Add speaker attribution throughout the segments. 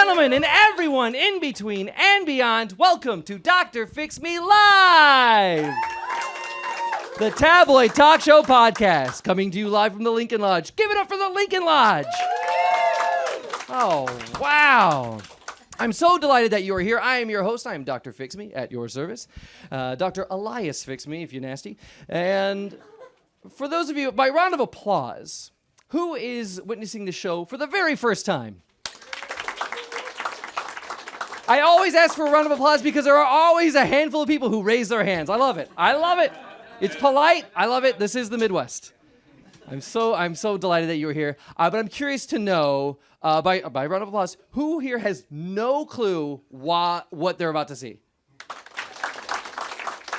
Speaker 1: gentlemen, and everyone in between and beyond, welcome to Dr. Fix Me Live! The tabloid talk show podcast, coming to you live from the Lincoln Lodge. Give it up for the Lincoln Lodge! Oh, wow. I'm so delighted that you are here. I am your host. I am Dr. Fix Me, at your service. Dr. Elias Fix Me, if you're nasty. And for those of you, by round of applause, who is witnessing the show for the very first time? I always ask for a round of applause because there are always a handful of people who raise their hands. I love it. I love it. It's polite. I love it. This is the Midwest. I'm so delighted that you're here. But I'm curious to know, by round of applause, who here has no clue what they're about to see?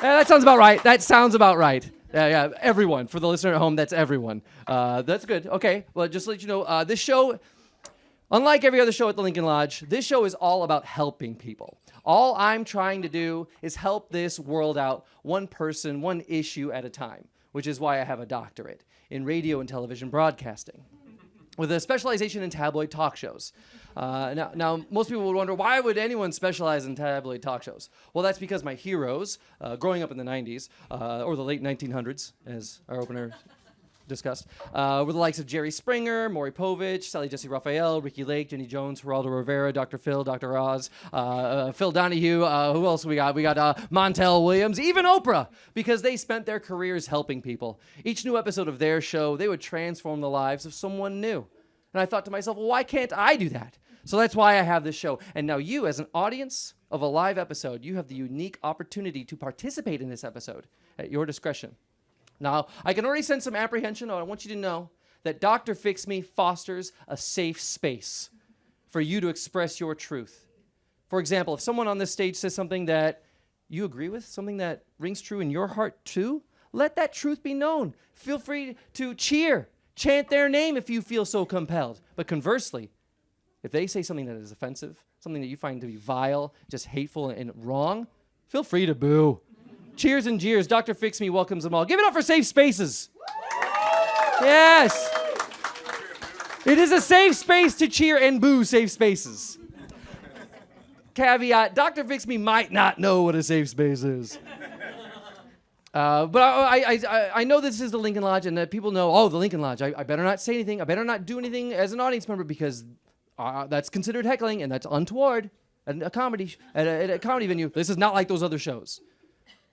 Speaker 1: That sounds about right. That sounds about right. Yeah, everyone. For the listener at home, that's everyone. That's good. Okay. Well, just to let you know, this show, unlike every other show at the Lincoln Lodge, this show is all about helping people. All I'm trying to do is help this world out one person, one issue at a time, which is why I have a doctorate in radio and television broadcasting with a specialization in tabloid talk shows. Now, most people would wonder, why would anyone specialize in tabloid talk shows? Well, that's because my heroes, growing up in the 90s, or the late 1900s, as our opener discussed, were the likes of Jerry Springer, Maury Povich, Sally Jesse Raphael, Ricky Lake, Jenny Jones, Geraldo Rivera, Dr. Phil, Dr. Oz, Phil Donahue, who else we got? We got Montel Williams, even Oprah, because they spent their careers helping people. Each new episode of their show, they would transform the lives of someone new. And I thought to myself, well, why can't I do that? So that's why I have this show. And now you, as an audience of a live episode, you have the unique opportunity to participate in this episode at your discretion. Now, I can already sense some apprehension. I want you to know that Dr. Fix Me fosters a safe space for you to express your truth. For example, if someone on this stage says something that you agree with, something that rings true in your heart too, let that truth be known. Feel free to cheer, chant their name if you feel so compelled. But conversely, if they say something that is offensive, something that you find to be vile, just hateful and wrong, feel free to boo. Cheers and jeers. Dr. Fix Me welcomes them all. Give it up for Safe Spaces. Yes. It is a safe space to cheer and boo safe spaces. Caveat, Dr. Fix Me might not know what a safe space is. But I know this is the Lincoln Lodge, and that people know, oh, the Lincoln Lodge. I better not say anything. I better not do anything as an audience member because that's considered heckling, and that's untoward at a comedy venue. This is not like those other shows.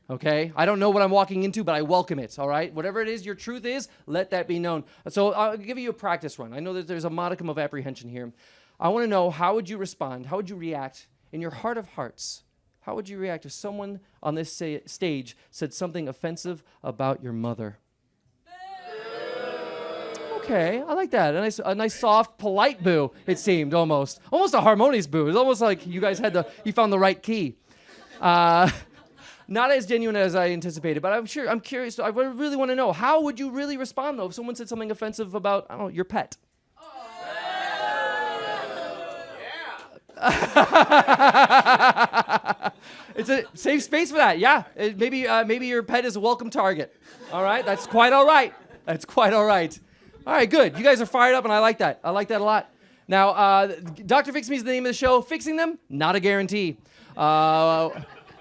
Speaker 1: Okay? I don't know what I'm walking into, but I welcome it, all right? Whatever it is your truth is, let that be known. So I'll give you a practice run. I know that there's a modicum of apprehension here. I want to know, how would you respond? How would you react in your heart of hearts? How would you react if someone on this stage said something offensive about your mother? Okay, I like that. A nice, soft, polite boo, it seemed, almost. Almost a harmonious boo. It's almost like you guys you found the right key. Not as genuine as I anticipated, but I'm curious. I really want to know, how would you really respond, though, if someone said something offensive about, I don't know, your pet? It's a safe space for that, yeah. Maybe your pet is a welcome target. All right, that's quite all right. That's quite all right. All right, good. You guys are fired up, and I like that. I like that a lot. Now, Dr. Fix Me is the name of the show. Fixing them, not a guarantee.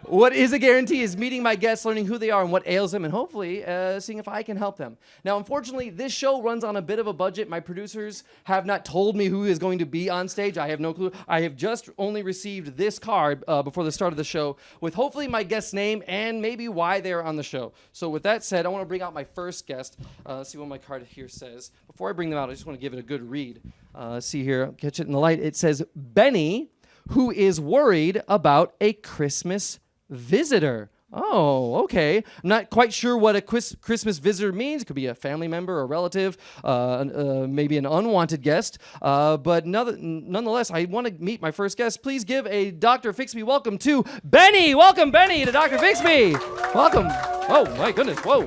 Speaker 1: What is a guarantee is meeting my guests, learning who they are and what ails them, and hopefully seeing if I can help them. Now, unfortunately, this show runs on a bit of a budget. My producers have not told me who is going to be on stage. I have no clue. I have just only received this card before the start of the show with hopefully my guest's name and maybe why they're on the show. So with that said, I want to bring out my first guest. Let's see what my card here says. Before I bring them out, I just want to give it a good read. Let's see here. Catch it in the light. It says, Benny, who is worried about a Christmas visitor. Oh, okay. I'm not quite sure what a Christmas visitor means. It could be a family member, a relative, maybe an unwanted guest. But nonetheless, I want to meet my first guest. Please give a Dr. Fix Me welcome to Benny. Welcome, Benny, to Dr. Fix Me. Welcome. Oh, my goodness. Whoa.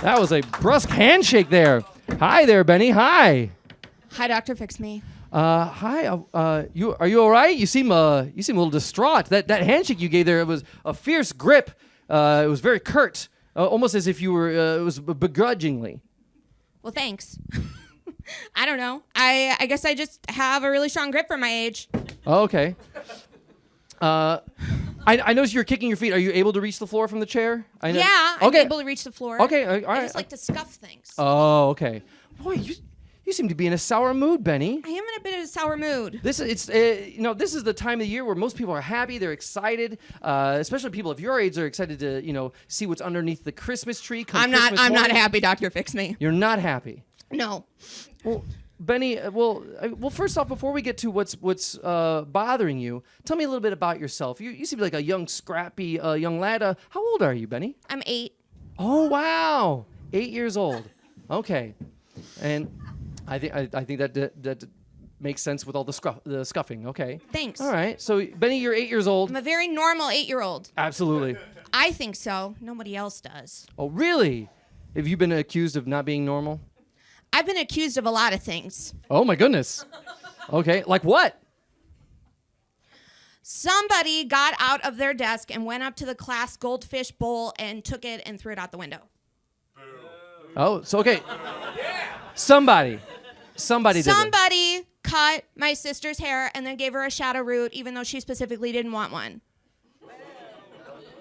Speaker 1: That was a brusque handshake there. Hi there, Benny. Hi.
Speaker 2: Hi, Dr. Fix Me.
Speaker 1: Hi. Are you all right? You seem a little distraught. That handshake you gave there, it was a fierce grip. It was very curt, almost as if you were. It was begrudgingly.
Speaker 2: Well, thanks. I don't know. I guess I just have a really strong grip for my age.
Speaker 1: Oh, okay. I noticed you're kicking your feet. Are you able to reach the floor from the chair? I know.
Speaker 2: Yeah, I'm able to reach the floor.
Speaker 1: Okay, all right.
Speaker 2: I just like to scuff things.
Speaker 1: Oh, okay. Boy, you seem to be in a sour mood, Benny.
Speaker 2: I am in a bit of a sour mood.
Speaker 1: This is the time of the year where most people are happy, they're excited, especially people of your age are excited to see what's underneath the Christmas tree.
Speaker 2: I'm not happy, Doctor Fix Me.
Speaker 1: You're not happy.
Speaker 2: No.
Speaker 1: Well, Benny, first off, before we get to what's bothering you, tell me a little bit about yourself. You seem like a young, scrappy young lad. How old are you, Benny?
Speaker 2: I'm 8.
Speaker 1: Oh, wow. 8 years old. Okay. And I think that makes sense with all the scuffing. Okay.
Speaker 2: Thanks.
Speaker 1: All right. So, Benny, you're 8 years old.
Speaker 2: I'm a very normal 8-year-old.
Speaker 1: Absolutely.
Speaker 2: I think so. Nobody else does.
Speaker 1: Oh, really? Have you been accused of not being normal?
Speaker 2: I've been accused of a lot of things.
Speaker 1: Oh, my goodness. Okay. Like what?
Speaker 2: Somebody got out of their desk and went up to the class goldfish bowl and took it and threw it out the window.
Speaker 1: Oh, so okay. Somebody did it.
Speaker 2: Somebody cut my sister's hair and then gave her a shadow root, even though she specifically didn't want one.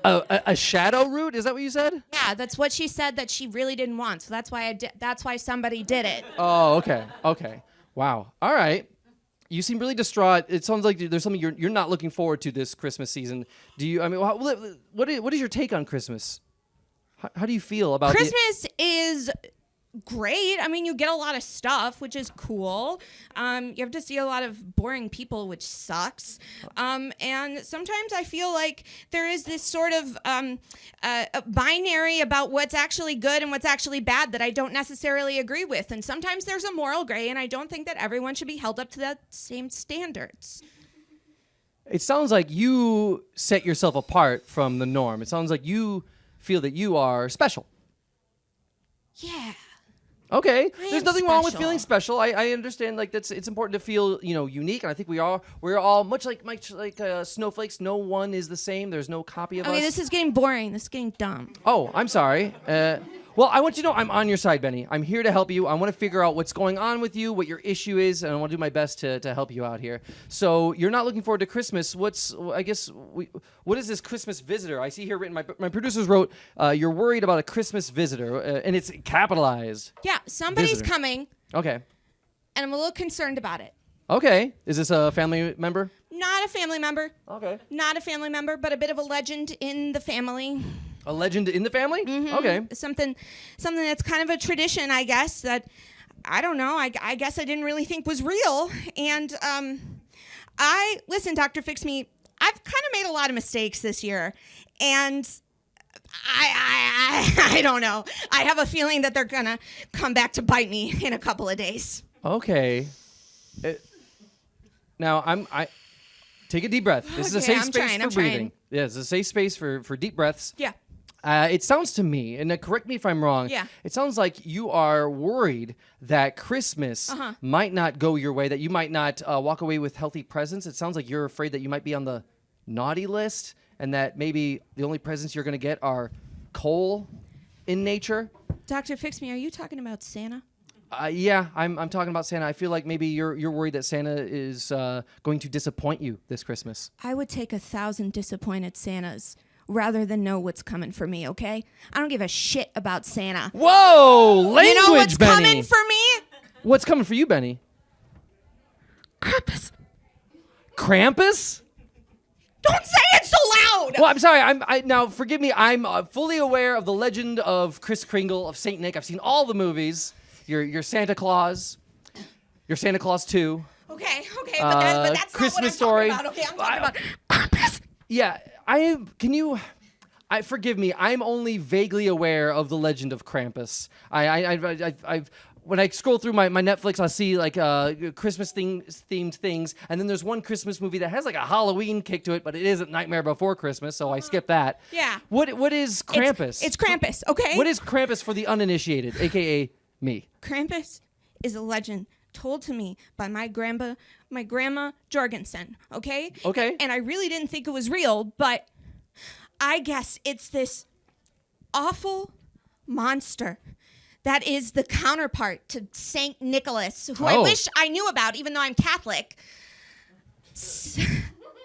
Speaker 1: A shadow root? Is that what you said?
Speaker 2: Yeah, that's what she said that she really didn't want. So that's why that's why somebody did it.
Speaker 1: Oh, okay. Okay. Wow. All right. You seem really distraught. It sounds like there's something you're not looking forward to this Christmas season. Do you? I mean, what is your take on Christmas? How do you feel about
Speaker 2: Christmas? Is great. I mean, you get a lot of stuff, which is cool. You have to see a lot of boring people, which sucks. And sometimes I feel like there is this sort of a binary about what's actually good and what's actually bad that I don't necessarily agree with. And sometimes there's a moral gray, and I don't think that everyone should be held up to the same standards.
Speaker 1: It sounds like you set yourself apart from the norm. It sounds like you feel that you are special.
Speaker 2: Yeah.
Speaker 1: Okay,
Speaker 2: I
Speaker 1: there's
Speaker 2: am
Speaker 1: nothing wrong with
Speaker 2: special.
Speaker 1: feeling special. I understand. Like it's important to feel unique, and I think we're all much like snowflakes. No one is the same. There's no copy of us.
Speaker 2: Okay, this is getting boring. This is getting dumb.
Speaker 1: Oh, I'm sorry. Well, I want you to know I'm on your side, Benny. I'm here to help you. I want to figure out what's going on with you, what your issue is, and I want to do my best to help you out here. So you're not looking forward to Christmas. What is this Christmas visitor? I see here written, my producers wrote, you're worried about a Christmas visitor, and it's capitalized.
Speaker 2: Yeah, somebody's
Speaker 1: Visitor.
Speaker 2: coming,
Speaker 1: Okay.
Speaker 2: and I'm a little concerned about it.
Speaker 1: Okay. Is this a family member?
Speaker 2: Not a family member.
Speaker 1: Okay.
Speaker 2: Not a family member, but a bit of a legend in the family.
Speaker 1: A legend in the family?
Speaker 2: Mm-hmm.
Speaker 1: Okay.
Speaker 2: Something that's kind of a tradition, I guess, that, I don't know, I guess I didn't really think was real. And listen, Dr. Fix Me, I've kind of made a lot of mistakes this year. And I don't know. I have a feeling that they're going to come back to bite me in a couple of days.
Speaker 1: Okay. Now, I take a deep breath. This is a
Speaker 2: Okay,
Speaker 1: safe space for breathing.
Speaker 2: trying.
Speaker 1: Yeah, it's a safe space for deep breaths.
Speaker 2: Yeah.
Speaker 1: It sounds to me, and correct me if I'm wrong,
Speaker 2: Yeah.
Speaker 1: it sounds like you are worried that Christmas might not go your way, that you might not walk away with healthy presents. It sounds like you're afraid that you might be on the naughty list and that maybe the only presents you're going to get are coal in nature.
Speaker 2: Dr. Fix Me, are you talking about Santa?
Speaker 1: Yeah, I'm talking about Santa. I feel like maybe you're worried that Santa is going to disappoint you this Christmas.
Speaker 2: I would take 1,000 disappointed Santas rather than know what's coming for me, okay? I don't give a shit about Santa.
Speaker 1: Whoa, language,
Speaker 2: You know what's
Speaker 1: Benny.
Speaker 2: coming for me?
Speaker 1: What's coming for you, Benny?
Speaker 2: Krampus.
Speaker 1: Krampus?
Speaker 2: Don't say it so loud!
Speaker 1: Well, I'm sorry. Now, forgive me. I'm fully aware of the legend of Kris Kringle, of Saint Nick. I've seen all the movies. Your Santa Claus. Your Santa Claus 2.
Speaker 2: Okay, but that's
Speaker 1: Christmas
Speaker 2: not what
Speaker 1: Story.
Speaker 2: I'm talking about. Okay, I'm talking about Krampus.
Speaker 1: Yeah, forgive me. I'm only vaguely aware of the legend of Krampus. I've when I scroll through my Netflix, I see like Christmas themed things, and then there's one Christmas movie that has like a Halloween kick to it, but it isn't Nightmare Before Christmas, so I skip that.
Speaker 2: Yeah.
Speaker 1: What is Krampus?
Speaker 2: It's Krampus, okay?
Speaker 1: What is Krampus for the uninitiated, aka me?
Speaker 2: Krampus is a legend told to me by my grandma Jorgensen, okay?
Speaker 1: Okay.
Speaker 2: And I really didn't think it was real, but I guess it's this awful monster that is the counterpart to Saint Nicholas, who I
Speaker 1: Oh.
Speaker 2: wish I knew about, even though I'm Catholic.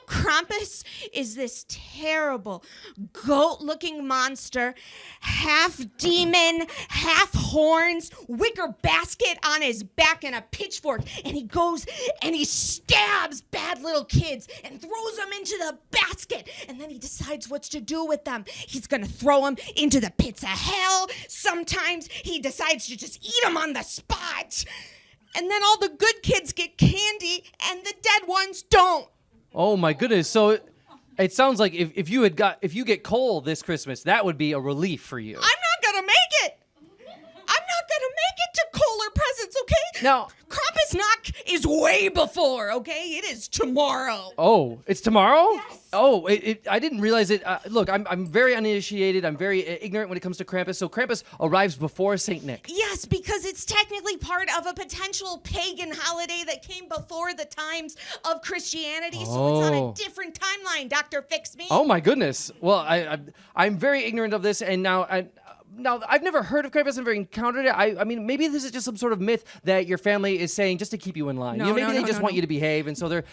Speaker 2: Krampus is this terrible, goat-looking monster, half demon, half horns, wicker basket on his back and a pitchfork, and he goes and he stabs bad little kids and throws them into the basket, and then he decides what to do with them. He's gonna throw them into the pits of hell. Sometimes he decides to just eat them on the spot, and then all the good kids get candy and the dead ones don't.
Speaker 1: Oh my goodness! So it sounds like if you get coal this Christmas, that would be a relief for you.
Speaker 2: I'm not gonna make it. I'm not gonna make it to Kohler presents, okay?
Speaker 1: Now,
Speaker 2: Krampusnacht is way before, okay? It is tomorrow.
Speaker 1: oh, it's tomorrow?
Speaker 2: Yes.
Speaker 1: Oh, I didn't realize it. Look, I'm very uninitiated. I'm very ignorant when it comes to Krampus. So Krampus arrives before Saint Nick.
Speaker 2: Yes, because it's technically part of a potential pagan holiday that came before the times of Christianity, so it's on a different timeline, Dr. Fix Me.
Speaker 1: Oh my goodness! Well, I'm very ignorant of this, and now I've never heard of Krampus. I've never encountered it. I mean, maybe this is just some sort of myth that your family is saying just to keep you in line.
Speaker 2: No,
Speaker 1: maybe they just want
Speaker 2: no.
Speaker 1: you to behave, and so they're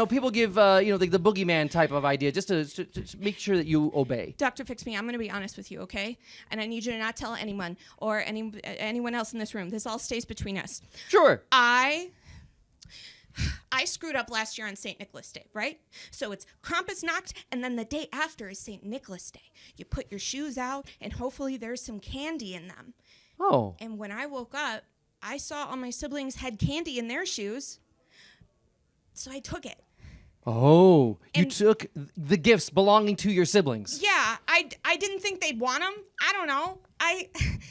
Speaker 1: people give the boogeyman type of idea just to make sure that you obey.
Speaker 2: Dr. Fix Me, I'm going to be honest with you, okay? And I need you to not tell anyone or anyone else in this room. This all stays between us.
Speaker 1: Sure.
Speaker 2: I screwed up last year on St. Nicholas Day, right? So it's Krampusnacht, and then the day after is St. Nicholas Day. You put your shoes out, and hopefully there's some candy in them.
Speaker 1: Oh.
Speaker 2: And when I woke up, I saw all my siblings had candy in their shoes, so I took it.
Speaker 1: Oh, you
Speaker 2: And-
Speaker 1: took the gifts belonging to your siblings.
Speaker 2: Yeah, I didn't think they'd want them. I don't know.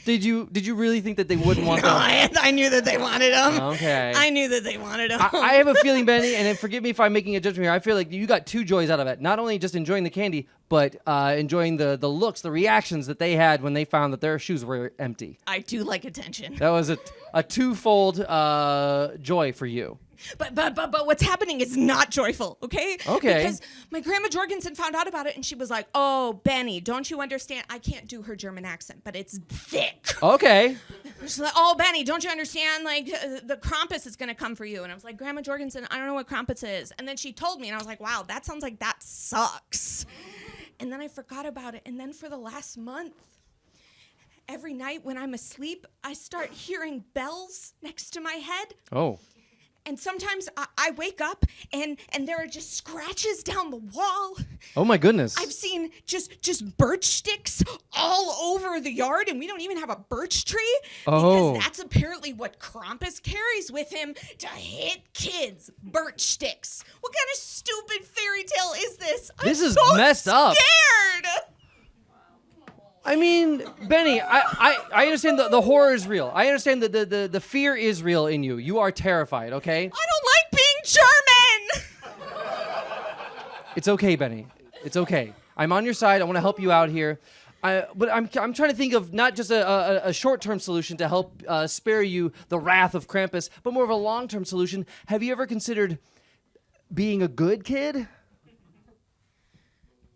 Speaker 1: Did you really think that they wouldn't want
Speaker 2: No,
Speaker 1: them?
Speaker 2: I knew that they wanted them.
Speaker 1: Okay.
Speaker 2: I knew that they wanted them.
Speaker 1: I have a feeling, Benny, and forgive me if I'm making a judgment here. I feel like you got two joys out of it. Not only just enjoying the candy, but enjoying the looks, the reactions that they had when they found that their shoes were empty.
Speaker 2: I do like attention.
Speaker 1: That was a twofold joy for you.
Speaker 2: But what's happening is not joyful, okay?
Speaker 1: Okay.
Speaker 2: Because my grandma Jorgensen found out about it, and she was like, "Oh, Benny, don't you understand? I can't do her German accent, but it's thick."
Speaker 1: Okay.
Speaker 2: She's like, "Oh, Benny, don't you understand? Like, the Krampus is gonna come for you." And I was like, "Grandma Jorgensen, I don't know what Krampus is." And then she told me, and I was like, "Wow, that sounds like that sucks." And then I forgot about it. And then for the last month, every night when I'm asleep, I start hearing bells next to my head.
Speaker 1: Oh.
Speaker 2: And sometimes I wake up and there are just scratches down the wall.
Speaker 1: Oh my goodness.
Speaker 2: I've seen just birch sticks all over the yard, and we don't even have a birch tree.
Speaker 1: Oh.
Speaker 2: Because that's apparently what Krampus carries with him to hit kids. Birch sticks. What kind of stupid fairy tale is this?
Speaker 1: This
Speaker 2: I'm
Speaker 1: is
Speaker 2: so
Speaker 1: messed up.
Speaker 2: Scared.
Speaker 1: I mean, Benny, I understand the horror is real. I understand that the fear is real in you. You are terrified, okay?
Speaker 2: I don't like being German.
Speaker 1: It's okay, Benny. It's okay. I'm on your side. I want to help you out here. But I'm trying to think of not just a short-term solution to help spare you the wrath of Krampus, but more of a long-term solution. Have you ever considered being a good kid?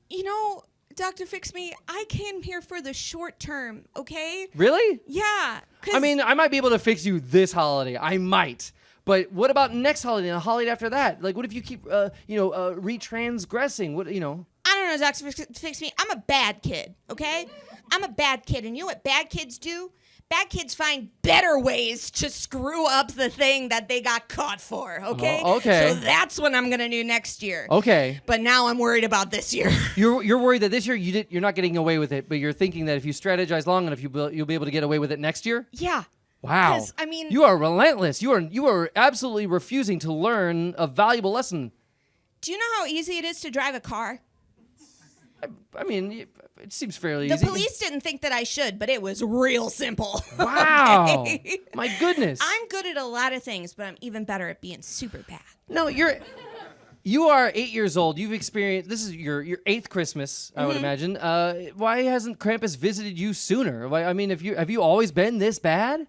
Speaker 2: You know, Dr. Fix Me, I came here for the short term, okay?
Speaker 1: Really?
Speaker 2: Yeah.
Speaker 1: I mean, I might be able to fix you this holiday. I might. But what about next holiday and the holiday after that? Like, what if you keep, retransgressing? What, you know?
Speaker 2: I don't know, Dr. Fix Me. I'm a bad kid, okay? I'm a bad kid. And you know what bad kids do? Bad kids find better ways to screw up the thing that they got caught for, okay?
Speaker 1: Oh, okay.
Speaker 2: So that's what I'm going to do next year.
Speaker 1: Okay.
Speaker 2: But now I'm worried about this year.
Speaker 1: You're worried that this year you're not getting away with it, but you're thinking that if you strategize long enough, you'll be able to get away with it next year?
Speaker 2: Yeah.
Speaker 1: Wow.
Speaker 2: 'Cause, I mean,
Speaker 1: you are relentless. You are absolutely refusing to learn a valuable lesson.
Speaker 2: do you know how easy it is to drive a car?
Speaker 1: I mean, it seems fairly
Speaker 2: The
Speaker 1: easy.
Speaker 2: police didn't think that I should, but it was real simple.
Speaker 1: Wow.
Speaker 2: Okay?
Speaker 1: My goodness.
Speaker 2: I'm good at a lot of things, but I'm even better at being super bad.
Speaker 1: No, you are 8 years old. You've experienced, this is your 8th Christmas, I would imagine. Why hasn't Krampus visited you sooner? I mean, have you always been this bad?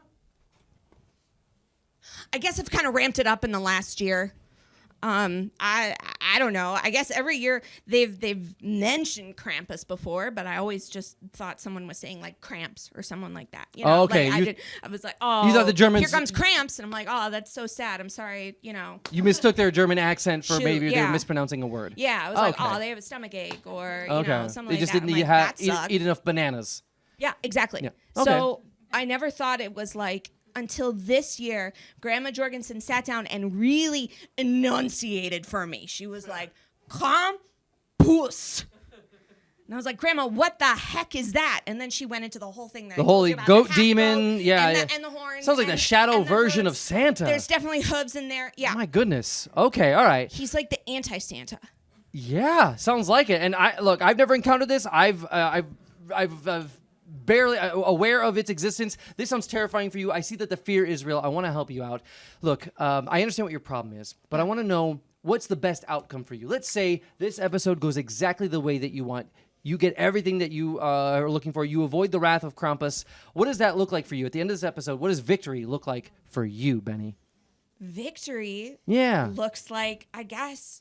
Speaker 2: I guess I've kind of ramped it up in the last year. I don't know. I guess every year they've mentioned Krampus before, but I always just thought someone was saying like cramps or someone like that. You know?
Speaker 1: Oh, okay.
Speaker 2: I was like, oh,
Speaker 1: you thought the Germans,
Speaker 2: here comes cramps, and I'm like, oh, that's so sad. I'm sorry. You know.
Speaker 1: You mistook their German accent for
Speaker 2: Shoot,
Speaker 1: maybe they were
Speaker 2: yeah.
Speaker 1: mispronouncing a word.
Speaker 2: Yeah, I was like, oh, they have a stomach ache or you know something
Speaker 1: They
Speaker 2: like
Speaker 1: just
Speaker 2: that.
Speaker 1: didn't
Speaker 2: I'm like, that
Speaker 1: eat,
Speaker 2: sucked.
Speaker 1: eat enough bananas.
Speaker 2: Yeah, exactly.
Speaker 1: Yeah. Okay.
Speaker 2: So I never thought it was like until this year, Grandma Jorgensen sat down and really enunciated for me. She was like, Krampus. And I was like, Grandma, what the heck is that? And then she went into the whole thing. That
Speaker 1: The
Speaker 2: I told
Speaker 1: holy
Speaker 2: you about,
Speaker 1: goat
Speaker 2: the
Speaker 1: demon,
Speaker 2: goat
Speaker 1: yeah,
Speaker 2: and,
Speaker 1: yeah.
Speaker 2: and the horns.
Speaker 1: Sounds like the shadow
Speaker 2: and the
Speaker 1: version of
Speaker 2: hooves.
Speaker 1: Santa.
Speaker 2: There's definitely hooves in there. Yeah.
Speaker 1: My goodness. Okay, all right.
Speaker 2: He's like the anti-Santa.
Speaker 1: Yeah, sounds like it. And I've never encountered this. I've barely aware of its existence. This sounds terrifying for you. I see that the fear is real. I want to help you out. Look, I understand what your problem is, but I want to know what's the best outcome for you. Let's say this episode goes exactly the way that you want. You get everything that you are looking for. You avoid the wrath of Krampus. What does that look like for you? At the end of this episode, what does victory look like for you, Benny?
Speaker 2: Victory
Speaker 1: Yeah.
Speaker 2: looks like, I guess...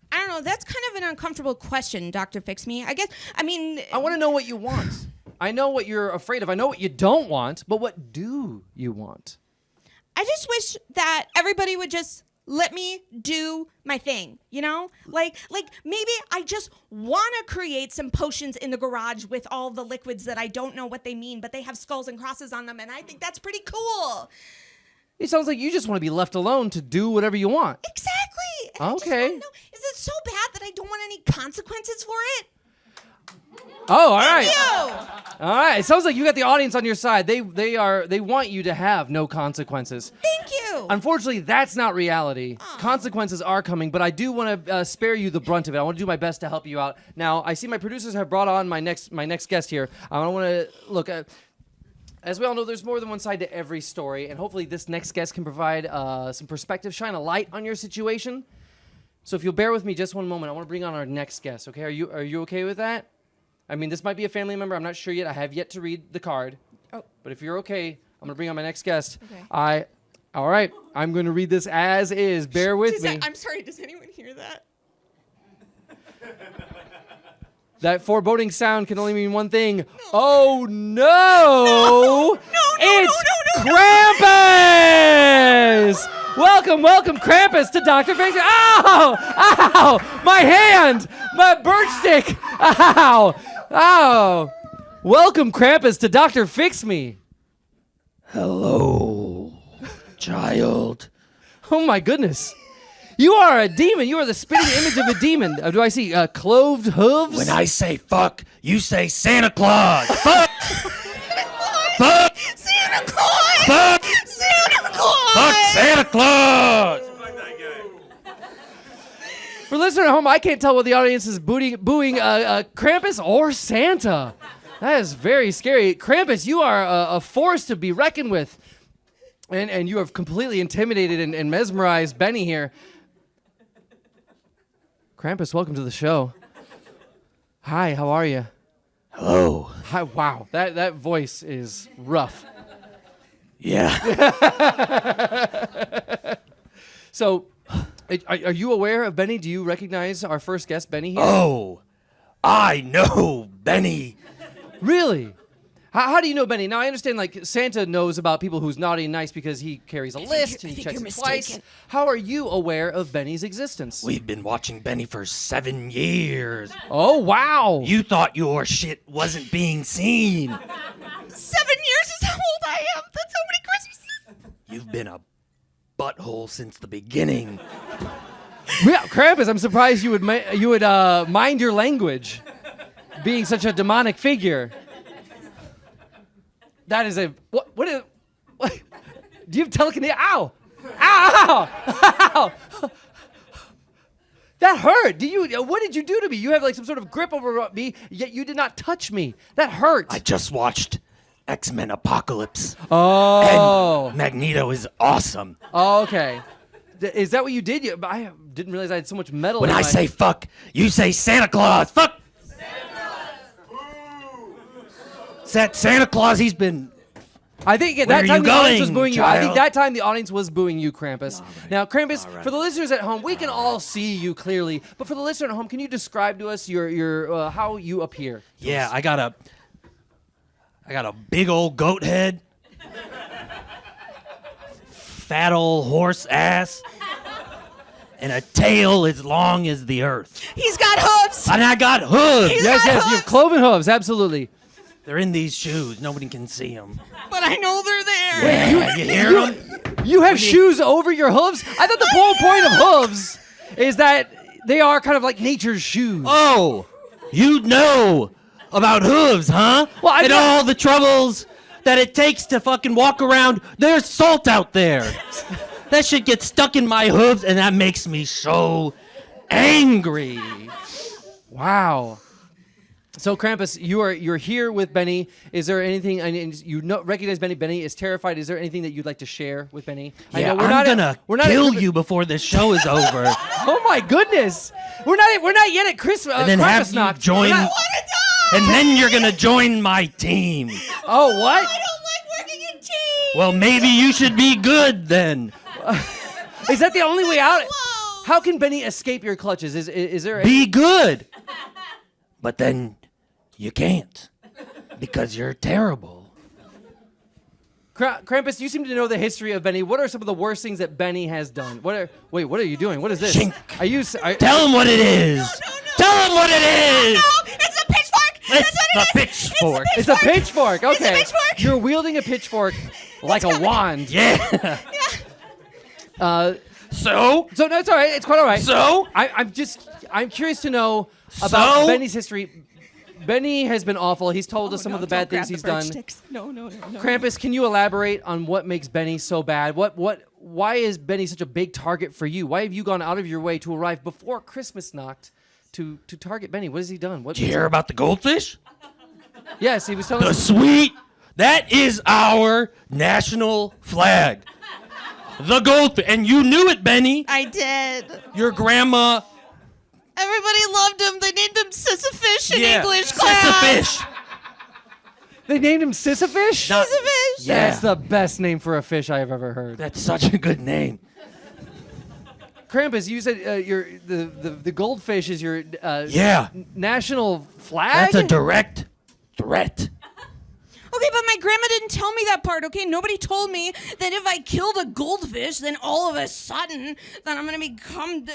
Speaker 2: I don't know. That's kind of an uncomfortable question, Dr. Fix Me. I mean...
Speaker 1: I want to know what you want. I know what you're afraid of. I know what you don't want, but what do you want?
Speaker 2: I just wish that everybody would just let me do my thing, you know? Like maybe I just want to create some potions in the garage with all the liquids that I don't know what they mean, but they have skulls and crosses on them, and I think that's pretty cool.
Speaker 1: It sounds like you just want to be left alone to do whatever you want.
Speaker 2: Exactly. And I just
Speaker 1: Okay.
Speaker 2: wanna know, is it so bad that I don't want any consequences for it?
Speaker 1: Oh, all right.
Speaker 2: You.
Speaker 1: All right. It sounds like you got the audience on your side. They want you to have no consequences.
Speaker 2: Thank you.
Speaker 1: Unfortunately, that's not reality. Consequences are coming, but I do want to spare you the brunt of it. I want to do my best to help you out. Now, I see my producers have brought on my next guest here. I want to look at. As we all know, there's more than one side to every story, and hopefully this next guest can provide some perspective, shine a light on your situation. So if you'll bear with me just one moment, I want to bring on our next guest, okay? Are you okay with that? I mean, this might be a family member. I'm not sure yet. I have yet to read the card.
Speaker 2: Oh.
Speaker 1: But if you're okay, I'm going to bring on my next guest.
Speaker 2: Okay.
Speaker 1: All right. I'm going to read this as is. Bear with me.
Speaker 2: I'm sorry. Does anyone hear that?
Speaker 1: That foreboding sound can only mean one thing. Oh, no! It's Krampus! Welcome, Krampus, to Dr. Fix Me. Ow! My hand! My birch stick! Ow! Welcome, Krampus, to Dr. Fix Me.
Speaker 3: Hello, child.
Speaker 1: Oh, my goodness. You are a demon. You are the spitting image of a demon. Do I see cloved hooves?
Speaker 3: When I say fuck, you say Santa Claus. Fuck! Fuck!
Speaker 2: Santa Claus!
Speaker 3: Fuck!
Speaker 2: Santa Claus!
Speaker 3: Fuck Santa Claus!
Speaker 1: For listeners at home, I can't tell what the audience is booing Krampus or Santa. That is very scary. Krampus, you are a force to be reckoned with. And you have completely intimidated and mesmerized Benny here. Krampus, welcome to the show. Hi, how are you?
Speaker 3: Hello.
Speaker 1: Hi, wow, that voice is rough.
Speaker 3: Yeah.
Speaker 1: So, are you aware of Benny? Do you recognize our first guest, Benny, here?
Speaker 3: Oh, I know Benny.
Speaker 1: Really? How do you know Benny? Now, I understand, like, Santa knows about people who's naughty and nice because he carries a list and he checks it twice. How are you aware of Benny's existence?
Speaker 3: We've been watching Benny for 7 years.
Speaker 1: Oh, wow.
Speaker 3: You thought your shit wasn't being seen.
Speaker 2: 7 years is how old I am. That's how many Christmases.
Speaker 3: You've been a butthole since the beginning.
Speaker 1: Yeah, Krampus, I'm surprised you would mind your language, being such a demonic figure. That is a what? Do you have telekinesis? Ow! Ow! Ow! That hurt. What did you do to me? You have like some sort of grip over me, yet you did not touch me. That hurt.
Speaker 3: I just watched X-Men Apocalypse.
Speaker 1: Oh.
Speaker 3: And Magneto is awesome.
Speaker 1: Oh, okay. Is that what you did? I didn't realize I had so much metal.
Speaker 3: When
Speaker 1: in
Speaker 3: I
Speaker 1: my...
Speaker 3: say fuck, you say Santa Claus. Fuck! Santa Claus, he's been
Speaker 1: I think at
Speaker 3: Where
Speaker 1: that
Speaker 3: are
Speaker 1: time
Speaker 3: you
Speaker 1: the audience was
Speaker 3: going,
Speaker 1: booing you. I think
Speaker 3: child?
Speaker 1: that time the audience was booing you, Krampus. Now, Krampus,
Speaker 3: All right.
Speaker 1: for the listeners at home, we can all see you clearly, but for the listener at home, can you describe to us your how you appear?
Speaker 3: Yeah, I got a big old goat head, fat old horse ass, and a tail as long as the earth.
Speaker 2: He's got hooves.
Speaker 3: And I got hooves.
Speaker 1: Yes,
Speaker 2: got
Speaker 1: yes, you have
Speaker 2: hooves.
Speaker 1: cloven hooves, absolutely.
Speaker 3: They're in these shoes. Nobody can see them.
Speaker 2: But I know they're there.
Speaker 3: Yeah, you hear them?
Speaker 1: You have shoes over your hooves? I thought the whole point of hooves is that they are kind of like nature's shoes.
Speaker 3: Oh, you know about hooves, huh?
Speaker 1: Well, I
Speaker 3: and
Speaker 1: know-
Speaker 3: all the troubles that it takes to fucking walk around. There's salt out there. That shit gets stuck in my hooves, and that makes me so angry.
Speaker 1: Wow. So Krampus, you're here with Benny. Is there anything? And you recognize Benny. Benny is terrified. Is there anything that you'd like to share with Benny?
Speaker 3: Yeah,
Speaker 1: we're
Speaker 3: I'm
Speaker 1: not
Speaker 3: gonna
Speaker 1: we're not
Speaker 3: kill you before this show is over.
Speaker 1: Oh my goodness, we're not yet at Christmas.
Speaker 3: And then have
Speaker 1: Krampus
Speaker 3: you
Speaker 1: knocked.
Speaker 3: join,
Speaker 1: We're not-
Speaker 3: and then you're gonna join my team.
Speaker 1: Oh what?
Speaker 2: I don't like working in teams.
Speaker 3: Well, maybe you should be good then.
Speaker 1: Is that the only way out?
Speaker 2: Whoa.
Speaker 1: How can Benny escape your clutches? Is there?
Speaker 3: Be good. But then you can't because you're terrible.
Speaker 1: Krampus, you seem to know the history of Benny. What are some of the worst things that Benny has done? What are you doing? What is this?
Speaker 3: Shink.
Speaker 1: Tell
Speaker 3: Tell him what it is.
Speaker 2: No.
Speaker 3: Tell him what it is.
Speaker 2: No, it's a pitchfork.
Speaker 3: It's
Speaker 2: That's what
Speaker 3: a
Speaker 2: it is.
Speaker 3: pitchfork.
Speaker 1: It's a pitchfork. Okay.
Speaker 2: It's a pitchfork.
Speaker 1: You're wielding a pitchfork like a wand.
Speaker 3: Yeah. So?
Speaker 1: So no, it's all right. It's quite all right.
Speaker 3: So?
Speaker 1: I'm curious to know about
Speaker 3: So?
Speaker 1: Benny's history. Benny has been awful. He's told us some of the bad things he's done.
Speaker 2: No.
Speaker 1: Krampus, can you elaborate on what makes Benny so bad? Why is Benny such a big target for you? Why have you gone out of your way to arrive before Christmas knocked to target Benny? What has he done?
Speaker 3: Did you hear about the goldfish?
Speaker 1: Yes, he was telling
Speaker 3: The
Speaker 1: us.
Speaker 3: sweet. That is our national flag. The goldfish. And you knew it, Benny.
Speaker 2: I did.
Speaker 3: Your grandma.
Speaker 2: Everybody loved him. They named him Sisyphus in
Speaker 3: Yeah.
Speaker 2: English class.
Speaker 3: Sisyfish.
Speaker 1: They named him Sisyfish?
Speaker 3: Not-
Speaker 2: Sisyphus.
Speaker 3: Yeah.
Speaker 1: That's the best name for a fish I have ever heard.
Speaker 3: That's such a good name.
Speaker 1: Krampus, you said the goldfish is your
Speaker 3: Yeah.
Speaker 1: national flag?
Speaker 3: That's a direct threat.
Speaker 2: Okay, but my grandma didn't tell me that part, okay? Nobody told me that if I killed a goldfish, then all of a sudden, then I'm gonna become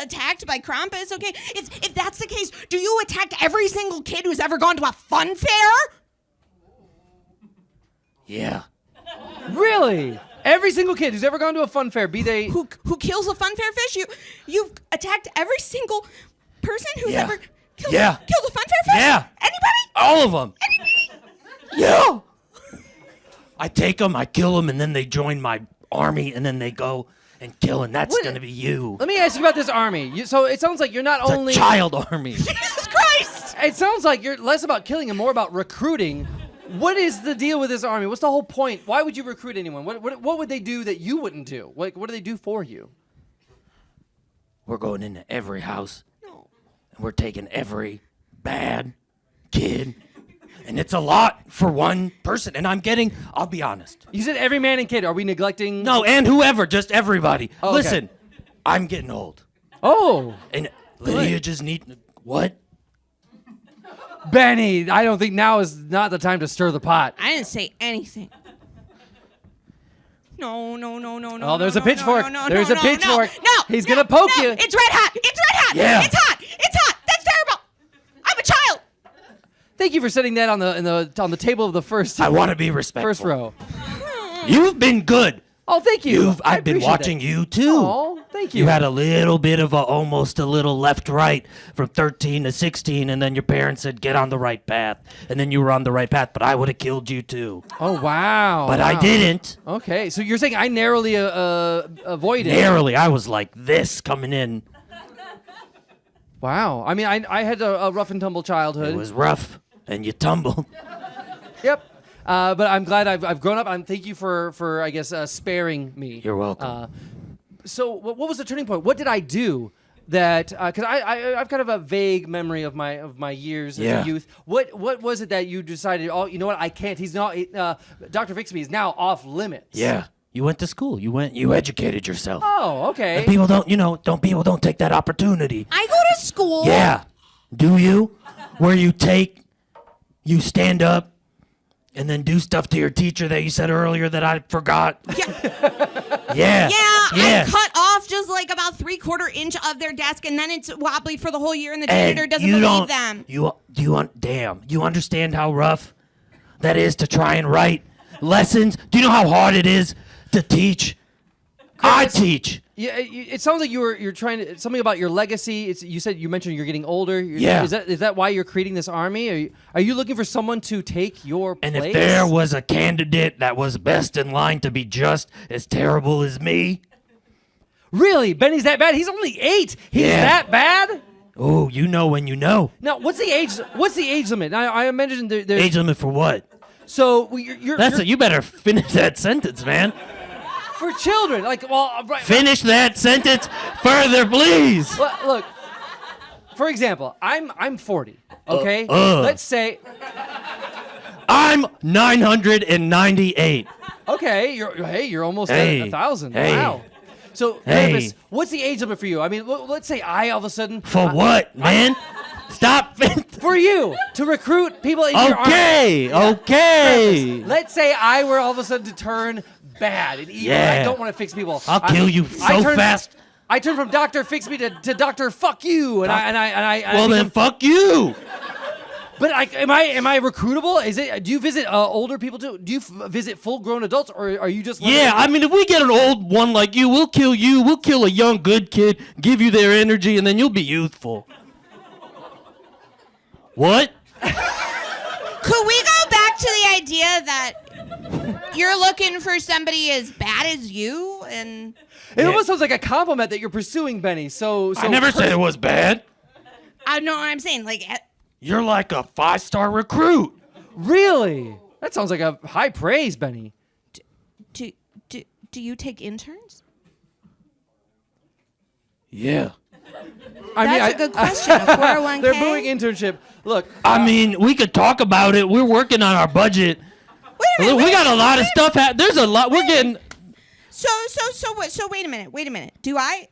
Speaker 2: attacked by Krampus, okay? If that's the case, do you attack every single kid who's ever gone to a fun fair?
Speaker 3: Yeah.
Speaker 1: Really? Every single kid who's ever gone to a fun fair, be they...
Speaker 2: Who kills a fun fair fish? You've attacked every single person who's
Speaker 3: Yeah.
Speaker 2: ever killed,
Speaker 3: Yeah.
Speaker 2: killed a fun fair fish?
Speaker 3: Yeah.
Speaker 2: Anybody?
Speaker 3: All of them.
Speaker 2: Anybody?
Speaker 3: Yeah. I take them, I kill them, and then they join my army, and then they go and kill, and that's
Speaker 1: What-
Speaker 3: going to be you.
Speaker 1: Let me ask you about this army. So it sounds like you're not
Speaker 3: It's
Speaker 1: only...
Speaker 3: a child army.
Speaker 2: Jesus Christ!
Speaker 1: It sounds like you're less about killing and more about recruiting. What is the deal with this army? What's the whole point? Why would you recruit anyone? What would they do that you wouldn't do? What do they do for you?
Speaker 3: We're going into every house,
Speaker 2: No.
Speaker 3: and we're taking every bad kid. And it's a lot for one person. And I'll be honest.
Speaker 1: You said every man and kid. Are we neglecting...
Speaker 3: No, and whoever, just everybody.
Speaker 1: Oh, okay.
Speaker 3: Listen, I'm getting old.
Speaker 1: Oh,
Speaker 3: And Lydia just what?
Speaker 1: Benny, I don't think now is not the time to stir the pot.
Speaker 2: I didn't say anything. No.
Speaker 1: Oh, there's a pitchfork.
Speaker 2: No,
Speaker 1: There's a pitchfork.
Speaker 2: No.
Speaker 1: He's gonna poke you.
Speaker 2: It's red hot. It's red hot.
Speaker 3: Yeah.
Speaker 2: It's hot. It's hot. That's terrible. I'm a child.
Speaker 1: Thank you for setting that on the table of the first
Speaker 3: I want to be respectful.
Speaker 1: first row.
Speaker 3: You've been good.
Speaker 1: Oh, thank you. I
Speaker 3: I've been
Speaker 1: appreciate
Speaker 3: watching
Speaker 1: that.
Speaker 3: you too.
Speaker 1: Oh, thank you.
Speaker 3: You had a little bit of almost a little left-right from 13 to 16, and then your parents said, get on the right path. And then you were on the right path, but I would have killed you too.
Speaker 1: Oh, wow.
Speaker 3: But
Speaker 1: wow.
Speaker 3: I didn't.
Speaker 1: Okay, so you're saying I narrowly avoided.
Speaker 3: Narrowly, I was like this coming in.
Speaker 1: Wow. I mean, I had a rough and tumble childhood.
Speaker 3: It was rough, and you tumbled.
Speaker 1: Yep. But I'm glad I've grown up. Thank you for I guess sparing me.
Speaker 3: You're welcome.
Speaker 1: So what was the turning point? What did I do that because I've kind of a vague memory of my years as a youth. What was it that you decided? Oh, you know what? I can't. He's not. Dr. Fixby is now off limits.
Speaker 3: Yeah. You went to school. You educated yourself.
Speaker 1: Oh, okay.
Speaker 3: And people don't take that opportunity.
Speaker 2: I go to school.
Speaker 3: Yeah. Do you? Where you stand up and then do stuff to your teacher that you said earlier that I forgot.
Speaker 2: Yeah.
Speaker 3: Yeah.
Speaker 2: I cut off just like about 3/4 inch of their desk, and then it's wobbly for the whole year, and the janitor doesn't believe them.
Speaker 3: You understand how rough that is to try and write lessons? Do you know how hard it is to teach? I teach.
Speaker 1: Yeah, it sounds like you're trying to something about your legacy. You mentioned you're getting older.
Speaker 3: Yeah.
Speaker 1: Is that why you're creating this army? Are you looking for someone to take your place?
Speaker 3: And if there was a candidate that was best in line to be just as terrible as me.
Speaker 1: Really? Benny's that bad? He's only 8. He's that bad?
Speaker 3: Oh, you know when you know.
Speaker 1: Now, what's the age limit? I mentioned there's
Speaker 3: Age limit for what?
Speaker 1: So
Speaker 3: You better finish that sentence, man.
Speaker 1: for children. Like, right.
Speaker 3: Finish that sentence further, please.
Speaker 1: Look. For example, I'm 40. Okay. Let's say.
Speaker 3: I'm 998.
Speaker 1: Okay. You're almost at 1,000.
Speaker 3: Hey.
Speaker 1: Wow. So, Krampus, what's the age limit for you? I mean, let's say I all of a sudden.
Speaker 3: For what, man? Stop.
Speaker 1: For you to recruit people in your army.
Speaker 3: Okay.
Speaker 1: Let's say I were all of a sudden to turn bad and evil.
Speaker 3: Yeah.
Speaker 1: I don't want to fix people.
Speaker 3: I'll kill you so fast.
Speaker 1: I turn from Dr. Fix Me to Dr. Fuck You, and I
Speaker 3: Well, then fuck you.
Speaker 1: But am I recruitable? Do you visit older people too? Do you visit full-grown adults, or are you just?
Speaker 3: Yeah, I mean, if we get an old one like you, we'll kill you. We'll kill a young good kid, give you their energy, and then you'll be youthful. What?
Speaker 2: Could we go back to the idea that you're looking for somebody as bad as you? And
Speaker 1: It almost sounds like a compliment that you're pursuing, Benny. So
Speaker 3: I never said it was bad.
Speaker 2: I know what I'm saying. Like,
Speaker 3: You're like a 5-star recruit.
Speaker 1: Really? That sounds like a high praise, Benny.
Speaker 2: do you take interns?
Speaker 1: Yeah.
Speaker 2: That's a good question. A 401k?
Speaker 1: They're booing internship. Look,
Speaker 3: I mean, we could talk about it. We're working on our budget.
Speaker 2: Wait a minute.
Speaker 3: We got a lot of stuff. There's a lot. We're getting.
Speaker 2: So wait a minute. Do I?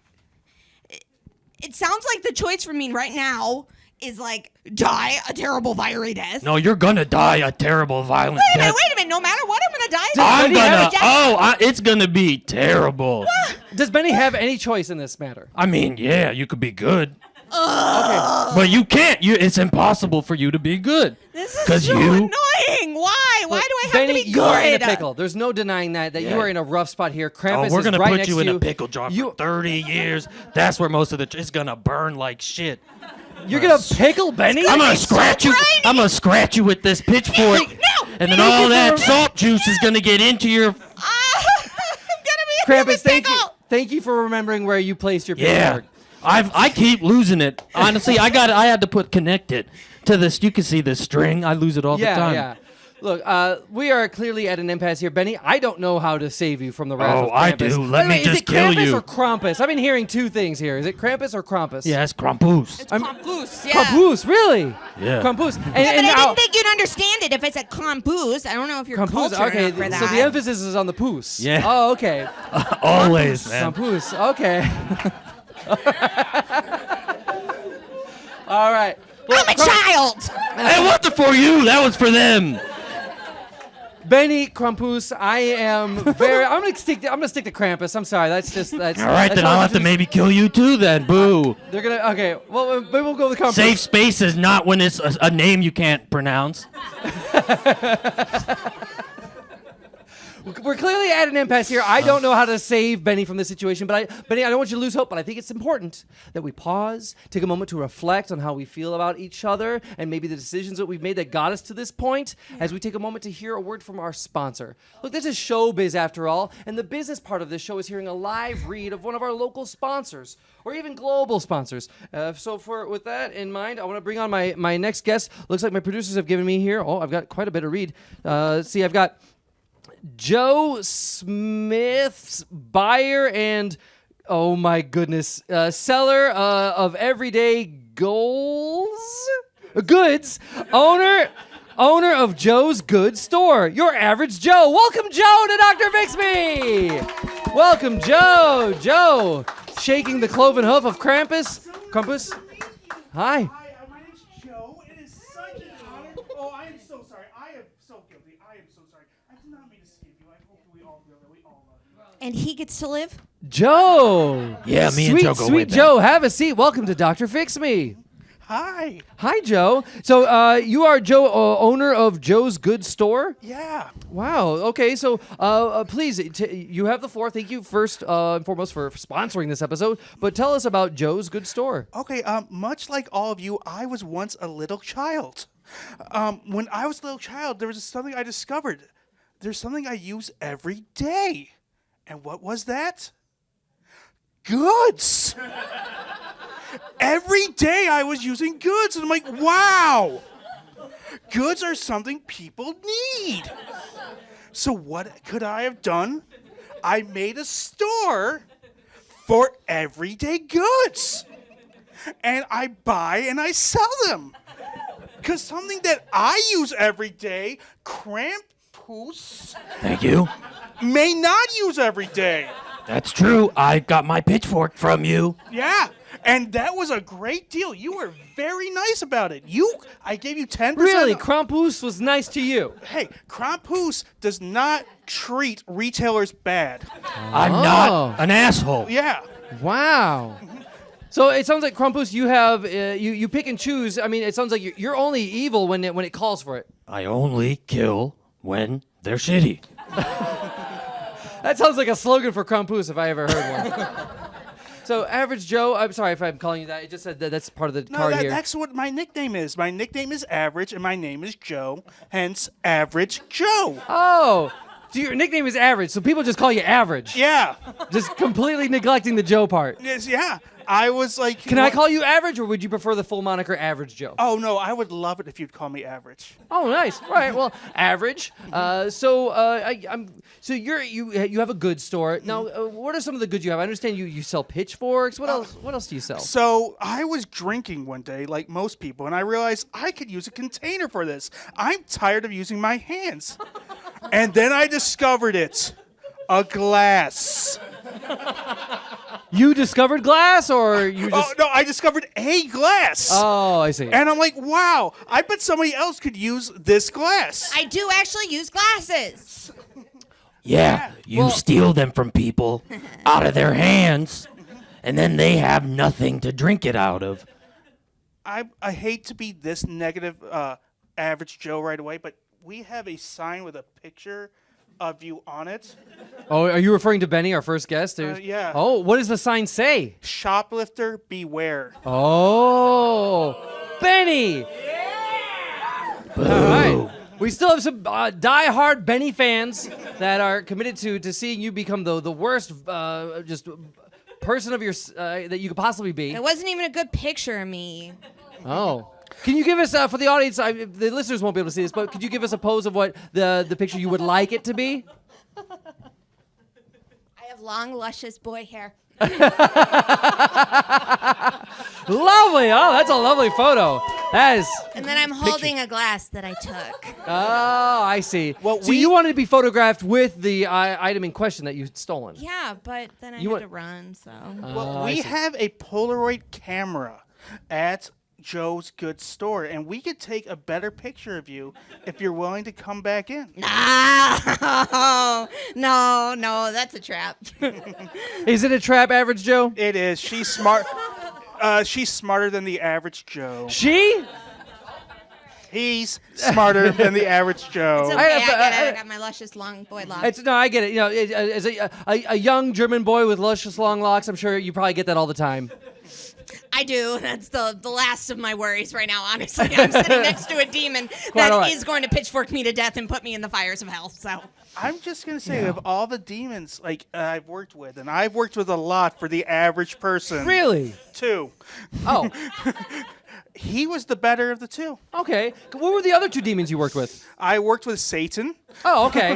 Speaker 2: It sounds like the choice for me right now is like die a terrible fiery death.
Speaker 3: No, you're gonna die a terrible, violent death.
Speaker 2: Wait a minute. No matter what, I'm gonna die.
Speaker 3: It's gonna be terrible.
Speaker 1: does Benny have any choice in this matter?
Speaker 3: I mean, yeah, you could be good. Okay. But you can't. It's impossible for you to be good.
Speaker 2: This is so annoying. Why? Why do I have
Speaker 1: Benny,
Speaker 2: to be
Speaker 1: you are in a
Speaker 2: good?
Speaker 1: pickle. There's no denying that
Speaker 3: Yeah.
Speaker 1: you are in a rough spot here. Krampus
Speaker 3: We're
Speaker 1: is
Speaker 3: gonna
Speaker 1: right
Speaker 3: put
Speaker 1: next
Speaker 3: you
Speaker 1: to
Speaker 3: in a pickle jar for 30 years. That's where most of it's gonna burn like shit.
Speaker 1: You're gonna pickle Benny?
Speaker 3: I'm gonna
Speaker 2: It's so
Speaker 3: scratch you.
Speaker 2: briny.
Speaker 3: I'm gonna scratch you with this pitchfork,
Speaker 2: No,
Speaker 3: and then
Speaker 2: no.
Speaker 3: all that salt juice is gonna get into your.
Speaker 2: I'm gonna be a
Speaker 1: Krampus,
Speaker 2: human pickle.
Speaker 1: thank you for remembering where you placed your
Speaker 3: Yeah,
Speaker 1: pitchfork.
Speaker 3: I keep losing it. Honestly, I had to connect it to this. You can see this string. I lose it all the time.
Speaker 1: Yeah. Look, we are clearly at an impasse here, Benny. I don't know how to save you from the wrath of Krampus.
Speaker 3: I do. Let me just kill
Speaker 1: Is it Krampus
Speaker 3: you.
Speaker 1: or Krampus? I've been hearing two things here. Is it Krampus or Krampus?
Speaker 3: Yeah, it's Krampus.
Speaker 2: It's Krampus, yeah.
Speaker 1: Krampus, really?
Speaker 3: Yeah.
Speaker 1: Krampus.
Speaker 2: Yeah, but I didn't think you'd understand it if I said Krampus. I don't know if you're
Speaker 1: Krampus.
Speaker 2: cultured
Speaker 1: Okay,
Speaker 2: enough for that.
Speaker 1: so the emphasis is on the poos.
Speaker 3: Yeah.
Speaker 1: Oh, okay.
Speaker 3: Always, man.
Speaker 1: Krampus. Okay. All right. Well,
Speaker 2: I'm a child.
Speaker 3: Hey, what the for you? That was for them.
Speaker 1: Benny Krampus, I'm gonna stick to Krampus. I'm sorry. That's
Speaker 3: All right,
Speaker 1: that's
Speaker 3: then
Speaker 1: how
Speaker 3: I'll
Speaker 1: I
Speaker 3: have to
Speaker 1: do-
Speaker 3: maybe kill you too. Then, boo.
Speaker 1: They're gonna. Okay. Well, maybe we'll go with Krampus.
Speaker 3: Safe space is not when it's a name you can't pronounce.
Speaker 1: We're clearly at an impasse here. I don't know how to save Benny from this situation, but Benny, I don't want you to lose hope, but I think it's important that we pause, take a moment to reflect on how we feel about each other and maybe the decisions that we've made that got us to this point as we take a moment to hear a word from our sponsor. Look, this is showbiz after all, and the business part of this show is hearing a live read of one of our local sponsors or even global sponsors. With that in mind, I want to bring on my next guest. Looks like my producers have given me here. Oh, I've got quite a bit to read. See, I've got Joe Smith's buyer and Oh my goodness. Seller of everyday goods, owner of Joe's Goods Store. Your average Joe. Welcome, Joe, to Dr. Fix Me. Welcome, Joe. Joe, shaking the cloven hoof of Krampus. Hi.
Speaker 4: Hi, my name's Joe. It is such an honor. Oh, I am so sorry. I am so guilty. I am so sorry. I did not mean to skip you. I hope we all feel that we all love you.
Speaker 2: And he gets to live?
Speaker 1: Joe.
Speaker 3: Yeah, me and
Speaker 1: sweet,
Speaker 3: Joe go way
Speaker 1: Sweet
Speaker 3: back.
Speaker 1: Joe, have a seat. Welcome to Dr. Fix Me.
Speaker 4: Hi.
Speaker 1: Hi, Joe. So you are Joe, owner of Joe's Goods Store?
Speaker 4: Yeah.
Speaker 1: Wow. Okay. So please, you have the floor. Thank you first and foremost for sponsoring this episode. But tell us about Joe's Goods Store.
Speaker 4: Okay. Much like all of you, I was once a little child. When I was a little child, there was something I discovered. There's something I use every day. And what was that? Goods. Every day I was using goods, and I'm like, wow, goods are something people need. So what could I have done? I made a store for everyday goods, and I buy and I sell them. Because something that I use every day, Krampus,
Speaker 3: Thank you.
Speaker 4: may not use every day.
Speaker 3: That's true. I got my pitchfork from you.
Speaker 4: Yeah. And that was a great deal. You were very nice about it. I gave you 10%.
Speaker 1: Really, Krampus was nice to you.
Speaker 4: Hey, Krampus does not treat retailers bad.
Speaker 3: I'm not an asshole.
Speaker 4: Yeah.
Speaker 1: Wow. So it sounds like Krampus, you have you pick and choose. I mean, it sounds like you're only evil when it calls for it.
Speaker 3: I only kill when they're shitty.
Speaker 1: That sounds like a slogan for Krampus if I ever heard one. So, Average Joe, I'm sorry if I'm calling you that. It just said that's part of the card here.
Speaker 4: That's what my nickname is. My nickname is Average, and my name is Joe, hence Average Joe.
Speaker 1: Oh, so your nickname is Average, so people just call you Average.
Speaker 4: Yeah.
Speaker 1: Just completely neglecting the Joe part.
Speaker 4: Yes, yeah. I was like...
Speaker 1: Can I call you Average, or would you prefer the full moniker Average Joe?
Speaker 4: Oh, no, I would love it if you'd call me Average.
Speaker 1: Oh, nice. All right. Well, Average. So you have a goods store. Now, what are some of the goods you have? I understand you sell pitchforks. What else? What else do you sell?
Speaker 4: So I was drinking one day, like most people, and I realized I could use a container for this. I'm tired of using my hands. And then I discovered it. A glass.
Speaker 1: You discovered glass, or you just?
Speaker 4: Oh, no, I discovered a glass.
Speaker 1: Oh, I see.
Speaker 4: And I'm like, wow, I bet somebody else could use this glass.
Speaker 2: I do actually use glasses.
Speaker 3: Yeah, you steal them from people out of their hands, and then they have nothing to drink it out of.
Speaker 4: I hate to be this negative, Average Joe right away, but we have a sign with a picture of you on it.
Speaker 1: Oh, are you referring to Benny, our first guest?
Speaker 4: Yeah.
Speaker 1: Oh, what does the sign say?
Speaker 4: Shoplifter beware.
Speaker 1: Oh, Benny. All right. We still have some die-hard Benny fans that are committed to seeing you become the worst just person of your that you could possibly be.
Speaker 2: It wasn't even a good picture of me.
Speaker 1: Oh. Can you give us, for the audience, the listeners won't be able to see this, but could you give us a pose of what the picture you would like it to be?
Speaker 2: I have long, luscious boy hair.
Speaker 1: Lovely. Oh, that's a lovely photo. That is.
Speaker 2: And then I'm holding a glass that I took.
Speaker 1: Oh, I see.
Speaker 4: Well,
Speaker 1: so you wanted to be photographed with the item in question that you'd stolen.
Speaker 2: Yeah, but then I
Speaker 1: You
Speaker 2: had
Speaker 1: want-
Speaker 2: to run, so.
Speaker 4: Well,
Speaker 1: I
Speaker 4: we
Speaker 1: see.
Speaker 4: have a Polaroid camera at Joe's Goods Store, and we could take a better picture of you if you're willing to come back in.
Speaker 2: No, that's a trap.
Speaker 1: Is it a trap, Average Joe?
Speaker 4: It is. She's smart. She's smarter than the average Joe.
Speaker 1: She?
Speaker 4: He's smarter than the average Joe.
Speaker 2: It's okay, I get it. I got my luscious long boy locks.
Speaker 1: No, I get it. You know, as a young German boy with luscious long locks, I'm sure you probably get that all the time.
Speaker 2: I do. That's the last of my worries right now, honestly. I'm sitting next to a demon that
Speaker 1: all right.
Speaker 2: is going to pitchfork me to death and put me in the fires of hell, so.
Speaker 4: I'm just gonna say, of all the demons I've worked with, and I've worked with a lot for the average person.
Speaker 1: Really?
Speaker 4: Too.
Speaker 1: Oh.
Speaker 4: He was the better of the two.
Speaker 1: Okay. What were the other two demons you worked with?
Speaker 4: I worked with Satan.
Speaker 1: Oh, okay.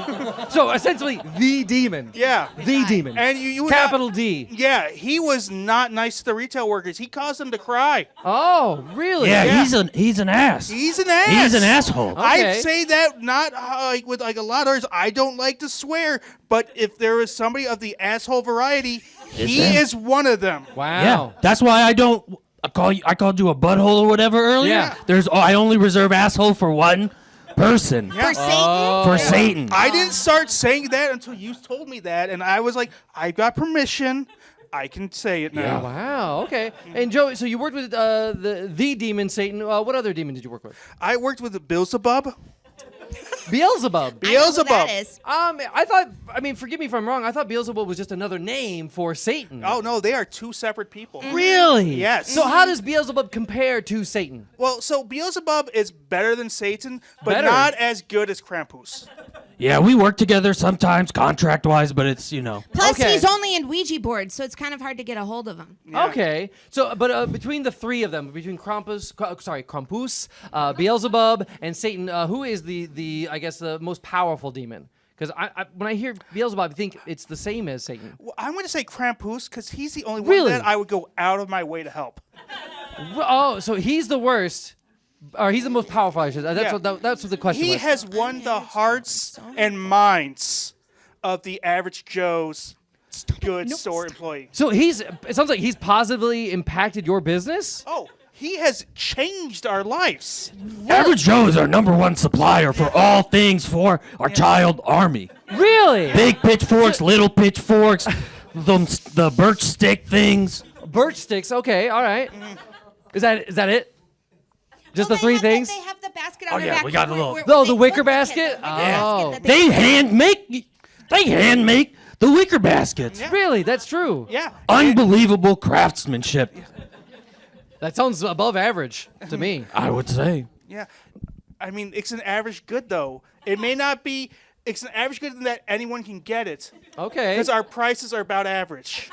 Speaker 1: So essentially, the demon.
Speaker 4: Yeah.
Speaker 1: The demon.
Speaker 4: And you would
Speaker 1: Capital
Speaker 4: not-
Speaker 1: D.
Speaker 4: Yeah, he was not nice to the retail workers. He caused them to cry.
Speaker 1: Oh, really?
Speaker 3: Yeah,
Speaker 4: Yeah.
Speaker 3: he's an ass.
Speaker 4: He's an ass.
Speaker 3: He's an asshole.
Speaker 1: Okay.
Speaker 4: I say that not like with like a lot of others. I don't like to swear, but if there is somebody of the asshole variety, he
Speaker 3: him.
Speaker 4: is one of them.
Speaker 1: Wow.
Speaker 3: Yeah, that's why I don't. I called you a butthole or whatever earlier.
Speaker 1: Yeah.
Speaker 3: I only reserve asshole for one person.
Speaker 4: Yeah.
Speaker 2: For Satan?
Speaker 3: For Satan.
Speaker 4: I didn't start saying that until you told me that, and I was like, I got permission. I can say it now.
Speaker 3: Yeah.
Speaker 1: Wow. Okay. And Joe, so you worked with the demon Satan. What other demon did you work with?
Speaker 4: I worked with Beelzebub.
Speaker 1: Beelzebub.
Speaker 2: I know who
Speaker 4: Beelzebub.
Speaker 2: that is.
Speaker 1: I thought. I mean, forgive me if I'm wrong. I thought Beelzebub was just another name for Satan.
Speaker 4: Oh no, they are two separate people.
Speaker 1: Really?
Speaker 4: Yes.
Speaker 1: So how does Beelzebub compare to Satan?
Speaker 4: Well, so Beelzebub is better than Satan, but
Speaker 1: Better?
Speaker 4: not as good as Krampus.
Speaker 3: Yeah, we work together sometimes contract wise, but it's
Speaker 2: Plus,
Speaker 1: Okay.
Speaker 2: he's only in Ouija boards, so it's kind of hard to get a hold of him.
Speaker 4: Yeah.
Speaker 1: Okay. So, but between the three of them, between Krampus, Beelzebub, and Satan, who is the I guess the most powerful demon? Because when I hear Beelzebub, I think it's the same as Satan.
Speaker 4: Well, I'm going to say Krampus because he's the only one
Speaker 1: Really?
Speaker 4: that I would go out of my way to help.
Speaker 1: Oh, so he's the worst, or he's the most powerful. I should. That's
Speaker 4: Yeah.
Speaker 1: that's what the question
Speaker 4: He
Speaker 1: was.
Speaker 4: has won the hearts and minds of the average Joe's good store employee.
Speaker 1: So it sounds like he's positively impacted your business.
Speaker 4: Oh, he has changed our lives.
Speaker 3: Average Joe is our #1 supplier for all things for our child army.
Speaker 1: Really?
Speaker 3: Big pitchforks, little pitchforks, the birch stick things.
Speaker 1: Birch sticks. Okay. All right. Is that it? Just
Speaker 2: Oh,
Speaker 1: the three things?
Speaker 2: They have the basket on
Speaker 3: Oh,
Speaker 2: their
Speaker 3: yeah,
Speaker 2: back.
Speaker 3: we got a little-
Speaker 1: Oh, the wicker basket? Oh.
Speaker 2: that
Speaker 3: They hand make the wicker baskets.
Speaker 4: Yeah.
Speaker 1: Really? That's true.
Speaker 4: Yeah.
Speaker 3: Unbelievable craftsmanship,
Speaker 1: That sounds above average to me.
Speaker 3: I would say.
Speaker 4: Yeah. I mean, it's an average good, though. It may not be, it's an average good in that anyone can get it.
Speaker 1: Okay.
Speaker 4: Because our prices are about average.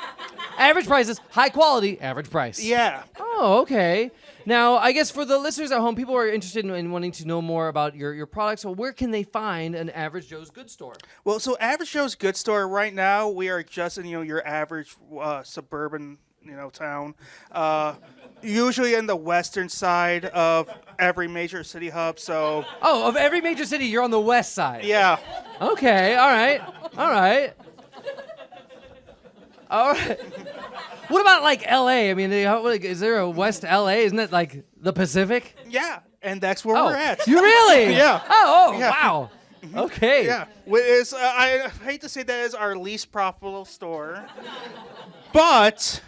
Speaker 1: Average prices, high quality, average price.
Speaker 4: Yeah.
Speaker 1: Oh, okay. Now, I guess for the listeners at home, people are interested in wanting to know more about your products. So where can they find an Average Joe's Good Store?
Speaker 4: Well, so Average Joe's Good Store, right now, we are just in, your average suburban, town. Usually in the western side of every major city hub, so,
Speaker 1: Oh, of every major city, you're on the west side.
Speaker 4: yeah.
Speaker 1: Okay, all right. All right. All right. What about like LA? I mean, is there a West LA? Isn't it like the Pacific?
Speaker 4: Yeah, and that's where
Speaker 1: Oh,
Speaker 4: we're at.
Speaker 1: you really?
Speaker 4: Yeah.
Speaker 1: Oh,
Speaker 4: Yeah.
Speaker 1: wow. Okay.
Speaker 4: Yeah, I hate to say that is our least profitable store, but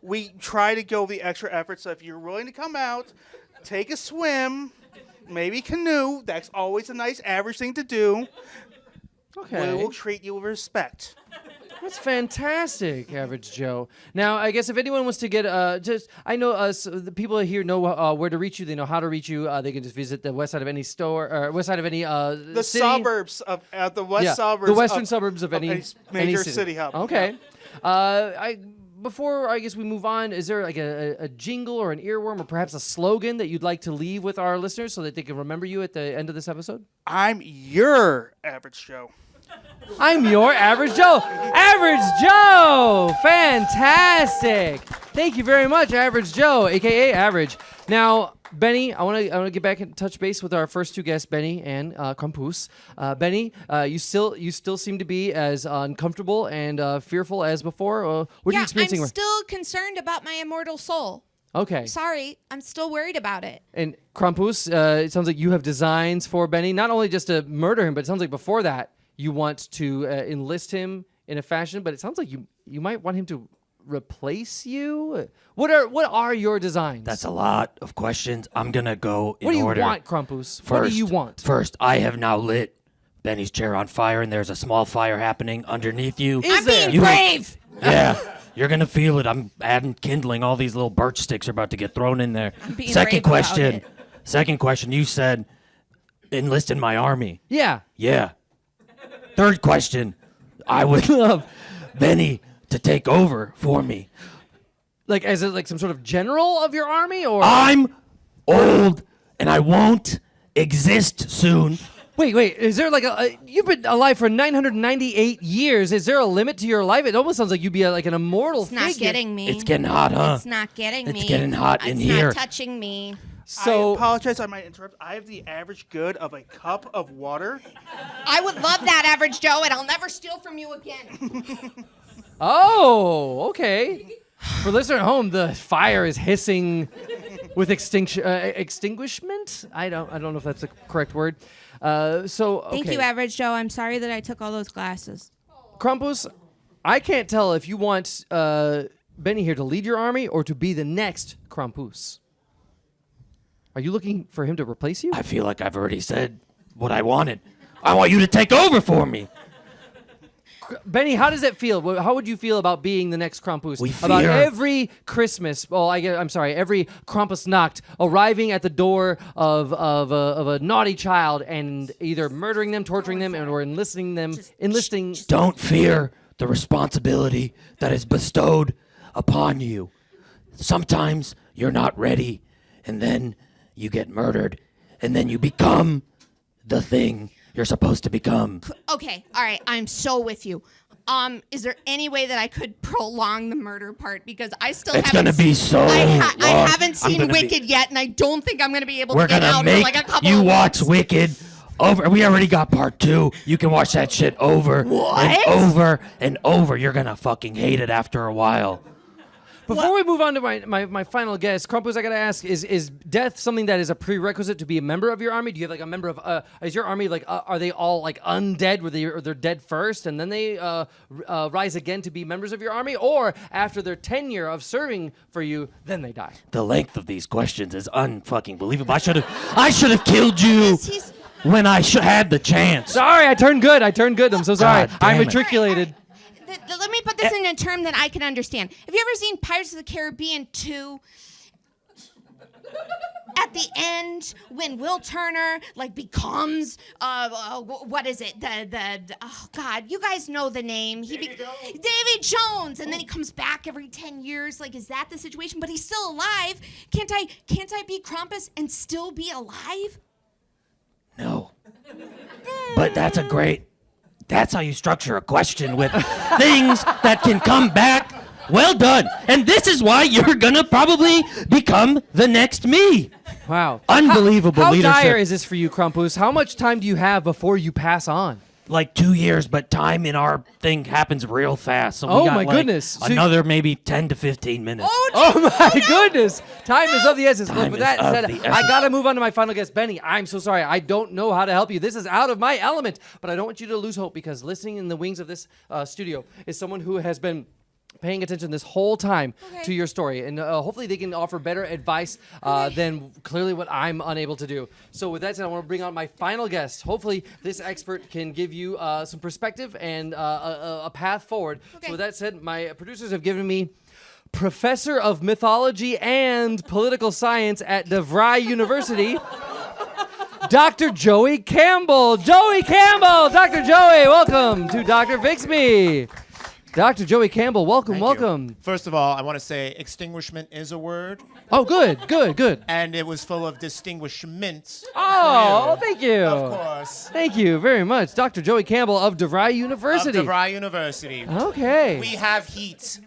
Speaker 4: we try to go the extra effort. So if you're willing to come out, take a swim, maybe canoe. That's always a nice average thing to do.
Speaker 1: Okay.
Speaker 4: We will treat you with respect.
Speaker 1: That's fantastic, Average Joe. Now, I guess if anyone wants to get I know the people here know where to reach you. They know how to reach you. They can just visit the west side of any store or west side of any
Speaker 4: The
Speaker 1: city.
Speaker 4: suburbs of the west suburbs,
Speaker 1: the western suburbs of any
Speaker 4: major
Speaker 1: city.
Speaker 4: city hub.
Speaker 1: Okay. Before I guess we move on, is there like a jingle or an earworm or perhaps a slogan that you'd like to leave with our listeners so that they can remember you at the end of this episode?
Speaker 4: I'm your average Joe.
Speaker 1: I'm your Average Joe. Average Joe! Fantastic. Thank you very much, Average Joe, a.k.a. Average. Now, Benny, I want to get back and touch base with our first two guests, Benny and Krampus. Benny, you still seem to be as uncomfortable and fearful as before. What are you experiencing?
Speaker 2: I'm still concerned about my immortal soul.
Speaker 1: Okay.
Speaker 2: Sorry, I'm still worried about it.
Speaker 1: And Krampus, it sounds like you have designs for Benny, not only just to murder him, but it sounds like before that, you want to enlist him in a fashion, but it sounds like you might want him to replace you. What are your designs?
Speaker 3: That's a lot of questions. I'm gonna go in
Speaker 1: What do you
Speaker 3: order.
Speaker 1: want, Krampus? What do you want?
Speaker 3: First, I have now lit Benny's chair on fire, and there's a small fire happening underneath you.
Speaker 1: Is
Speaker 2: I'm
Speaker 1: there?
Speaker 2: being brave.
Speaker 3: Yeah, you're gonna feel it. I'm adding kindling. All these little birch sticks are about to get thrown in there.
Speaker 2: being
Speaker 3: Second
Speaker 2: brave about
Speaker 3: question.
Speaker 2: it.
Speaker 3: Second question. You said enlist in my army.
Speaker 1: Yeah.
Speaker 3: Yeah. Third question. I would love Benny to take over for me.
Speaker 1: Like as like some sort of general of your army, or
Speaker 3: I'm old, and I won't exist soon.
Speaker 1: Wait. Is there like you've been alive for 998 years. Is there a limit to your life? It almost sounds like you'd be like an immortal
Speaker 2: It's not
Speaker 1: figure.
Speaker 2: getting me.
Speaker 3: It's getting hot, huh?
Speaker 2: It's not getting me.
Speaker 3: It's getting hot in
Speaker 2: It's
Speaker 3: here.
Speaker 2: not touching me.
Speaker 1: So
Speaker 4: I apologize, I might interrupt. I have the average good of a cup of water.
Speaker 2: I would love that, Average Joe, and I'll never steal from you again.
Speaker 1: Oh, okay. For listener at home, the fire is hissing with extinguishment. I don't know if that's the correct word. Okay.
Speaker 2: Thank you, Average Joe. I'm sorry that I took all those glasses.
Speaker 1: Krampus, I can't tell if you want Benny here to lead your army or to be the next Krampus. Are you looking for him to replace you?
Speaker 3: I feel like I've already said what I wanted. I want you to take over for me.
Speaker 1: Benny, how does it feel? How would you feel about being the next Krampus?
Speaker 3: We
Speaker 1: About
Speaker 3: fear-
Speaker 1: every Christmas, every Krampusnacht arriving at the door of a naughty child and either murdering them, torturing them, or enlisting.
Speaker 3: Don't fear the responsibility that is bestowed upon you. Sometimes you're not ready, and then you get murdered, and then you become the thing you're supposed to become.
Speaker 2: Okay, all right, I'm so with you. Is there any way that I could prolong the murder part? Because I still
Speaker 3: It's
Speaker 2: haven't...
Speaker 3: gonna be so
Speaker 2: I
Speaker 3: long.
Speaker 2: haven't
Speaker 3: I'm
Speaker 2: seen
Speaker 3: gonna be-
Speaker 2: Wicked yet, and I don't think I'm going to be able
Speaker 3: We're
Speaker 2: to get
Speaker 3: gonna
Speaker 2: out for
Speaker 3: make
Speaker 2: like a couple
Speaker 3: you
Speaker 2: of
Speaker 3: watch
Speaker 2: weeks.
Speaker 3: Wicked over. We already got part 2. You can watch that shit over and
Speaker 2: What?
Speaker 3: over and over. You're gonna fucking hate it after a while.
Speaker 1: Before we move on to my final guess, Krampus, I gotta ask: Is death something that is a prerequisite to be a member of your army? Do you have like a member of? Is your army like? Are they all like undead? Where they're dead first, and then they rise again to be members of your army, or after their tenure of serving for you, then they die?
Speaker 3: The length of these questions is unfucking believable. I should have killed you
Speaker 2: He's-
Speaker 3: when I had the chance.
Speaker 1: Sorry, I turned good. I'm so sorry.
Speaker 3: God
Speaker 1: I
Speaker 3: damn it.
Speaker 1: matriculated.
Speaker 2: Let me put this in a term that I can understand. Have you ever seen Pirates of the Caribbean 2? At the end, when Will Turner becomes what is it? Oh God, you guys know the name. David Jones, and then he comes back every 10 years. Like, is that the situation? But he's still alive. Can't I be Krampus and still be alive?
Speaker 3: No. But that's how you structure a question with things that can come back. Well done. And this is why you're gonna probably become the next me.
Speaker 1: Wow.
Speaker 3: Unbelievable
Speaker 1: How
Speaker 3: leadership.
Speaker 1: dire is this for you, Krampus? How much time do you have before you pass on?
Speaker 3: Like 2 years, but time in our thing happens real fast. So we
Speaker 1: Oh
Speaker 3: got,
Speaker 1: my goodness. So
Speaker 3: another maybe 10 to 15 minutes.
Speaker 1: Oh my goodness! Time is of the essence.
Speaker 3: Time
Speaker 1: With
Speaker 3: is
Speaker 1: that
Speaker 3: of
Speaker 1: said,
Speaker 3: the
Speaker 1: I
Speaker 3: essence.
Speaker 1: gotta move on to my final guest, Benny. I'm so sorry. I don't know how to help you. This is out of my element, but I don't want you to lose hope because listening in the wings of this studio is someone who has been paying attention this whole time to your story, and hopefully they can offer better advice than clearly what I'm unable to do. So with that said, I want to bring on my final guest. Hopefully this expert can give you some perspective and a path forward.
Speaker 2: Okay.
Speaker 1: So with that said, my producers have given me Professor of Mythology and Political Science at DeVry University, Dr. Joey Campbell. Joey Campbell! Dr. Joey, welcome to Dr. Fix Me. Dr. Joey Campbell, welcome,
Speaker 5: Thank you.
Speaker 1: welcome.
Speaker 5: First of all, I want to say extinguishment is a word,
Speaker 1: Oh, good.
Speaker 5: and it was full of distinguishments.
Speaker 1: Oh, thank you.
Speaker 5: Of course.
Speaker 1: Thank you very much. Dr. Joey Campbell of DeVry
Speaker 5: Of
Speaker 1: University.
Speaker 5: DeVry University.
Speaker 1: Okay.
Speaker 5: We have heat.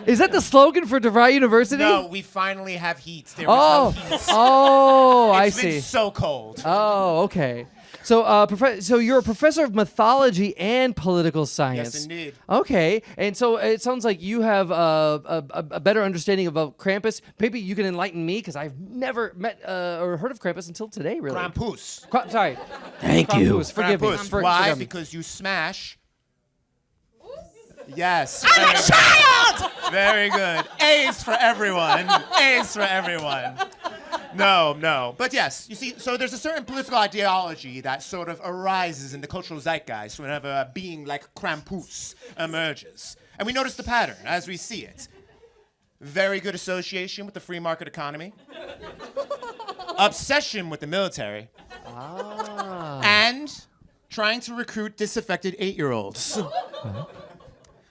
Speaker 1: Is that the slogan for DeVry University?
Speaker 5: No, we finally have heat. There was no heat.
Speaker 1: Oh, I
Speaker 5: It's been
Speaker 1: see.
Speaker 5: so cold.
Speaker 1: Oh, okay. So, so you're a professor of mythology and political science.
Speaker 5: Yes, indeed.
Speaker 1: Okay, and so it sounds like you have a better understanding about Krampus. Maybe you can enlighten me because I've never met or heard of Krampus until today. Really.
Speaker 5: Krampus.
Speaker 1: Sorry.
Speaker 3: Thank you.
Speaker 1: Krampus, forgive me.
Speaker 5: Krampus. Why?
Speaker 1: Forgive me.
Speaker 5: Because you smash. Yes.
Speaker 2: I'm a child!
Speaker 5: Very good. A's for everyone. A's for everyone. No. But yes, you see, so there's a certain political ideology that sort of arises in the cultural zeitgeist whenever a being like Krampus emerges. And we notice the pattern as we see it. Very good association with the free market economy. Obsession with the military. And trying to recruit disaffected 8-year-olds.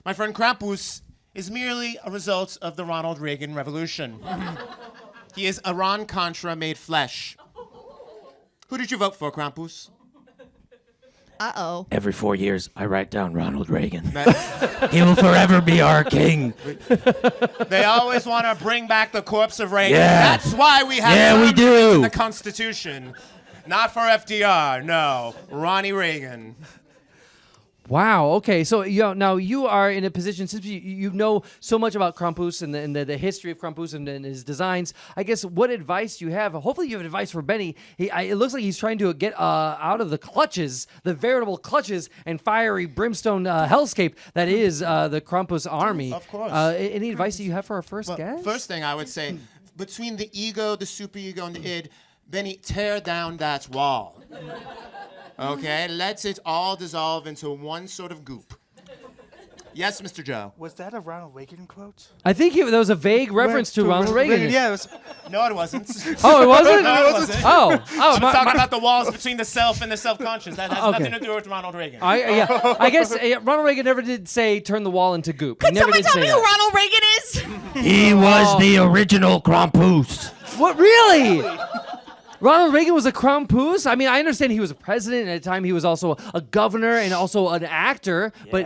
Speaker 5: My friend Krampus is merely a result of the Ronald Reagan Revolution. He is Iran Contra made flesh. Who did you vote for, Krampus?
Speaker 2: Uh-oh.
Speaker 3: Every 4 years, I write down Ronald Reagan. He will forever be our king.
Speaker 5: They always want to bring back the corpse of Reagan.
Speaker 3: Yeah.
Speaker 5: That's why we have
Speaker 3: Yeah, we
Speaker 5: term
Speaker 3: do.
Speaker 5: limits in the Constitution. Not for FDR, no. Ronnie Reagan.
Speaker 1: Wow. Okay. So now you are in a position, since you know so much about Krampus and the history of Krampus and his designs. I guess what advice do you have? Hopefully you have advice for Benny. It looks like he's trying to get out of the clutches, the veritable clutches and fiery brimstone hellscape that is the Krampus army.
Speaker 5: Of course.
Speaker 1: Any advice that you have for our first
Speaker 5: Well,
Speaker 1: guest?
Speaker 5: first thing I would say, between the ego, the superego, and the id, Benny, tear down that wall. Okay? Let it all dissolve into one sort of goop. Yes, Mr. Joe.
Speaker 4: Was that a Ronald Reagan quote?
Speaker 1: I think that was a vague reference to Ronald Reagan.
Speaker 4: Yeah, it was.
Speaker 5: No, it wasn't.
Speaker 1: Oh, it wasn't?
Speaker 5: No, it wasn't.
Speaker 1: Oh,
Speaker 5: I'm talking about the walls between the self and the self-conscious. That has
Speaker 1: Okay.
Speaker 5: nothing to do with Ronald Reagan.
Speaker 1: I guess Ronald Reagan never did say turn the wall into goop. He
Speaker 2: Could
Speaker 1: never
Speaker 2: someone
Speaker 1: did
Speaker 2: tell
Speaker 1: say
Speaker 2: me who
Speaker 1: that.
Speaker 2: Ronald Reagan is?
Speaker 3: He was the original Krampus.
Speaker 1: What, really? Ronald Reagan was a Krampus? I mean, I understand he was a president, and at the time he was also a governor and also an actor, but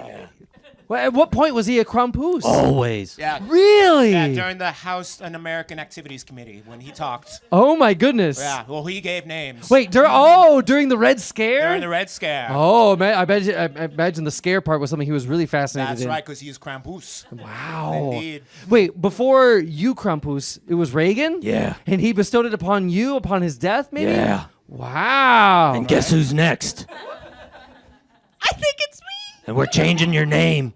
Speaker 1: at what point was he a Krampus?
Speaker 3: Always.
Speaker 5: Yeah.
Speaker 1: Really?
Speaker 5: Yeah, during the House Un-American Activities Committee when he talked.
Speaker 1: Oh my goodness.
Speaker 5: Yeah, well, he gave names.
Speaker 1: Wait, during the Red Scare?
Speaker 5: During the Red Scare.
Speaker 1: Oh, man, I imagine the scare part was something he was really fascinated
Speaker 5: That's
Speaker 1: in.
Speaker 5: right, because he is Krampus.
Speaker 1: Wow.
Speaker 5: Indeed.
Speaker 1: Wait, before you, Krampus, it was Reagan?
Speaker 3: Yeah.
Speaker 1: And he bestowed it upon you upon his death, maybe?
Speaker 3: Yeah.
Speaker 1: Wow.
Speaker 3: And guess who's next?
Speaker 2: I think it's me.
Speaker 3: And we're changing your name.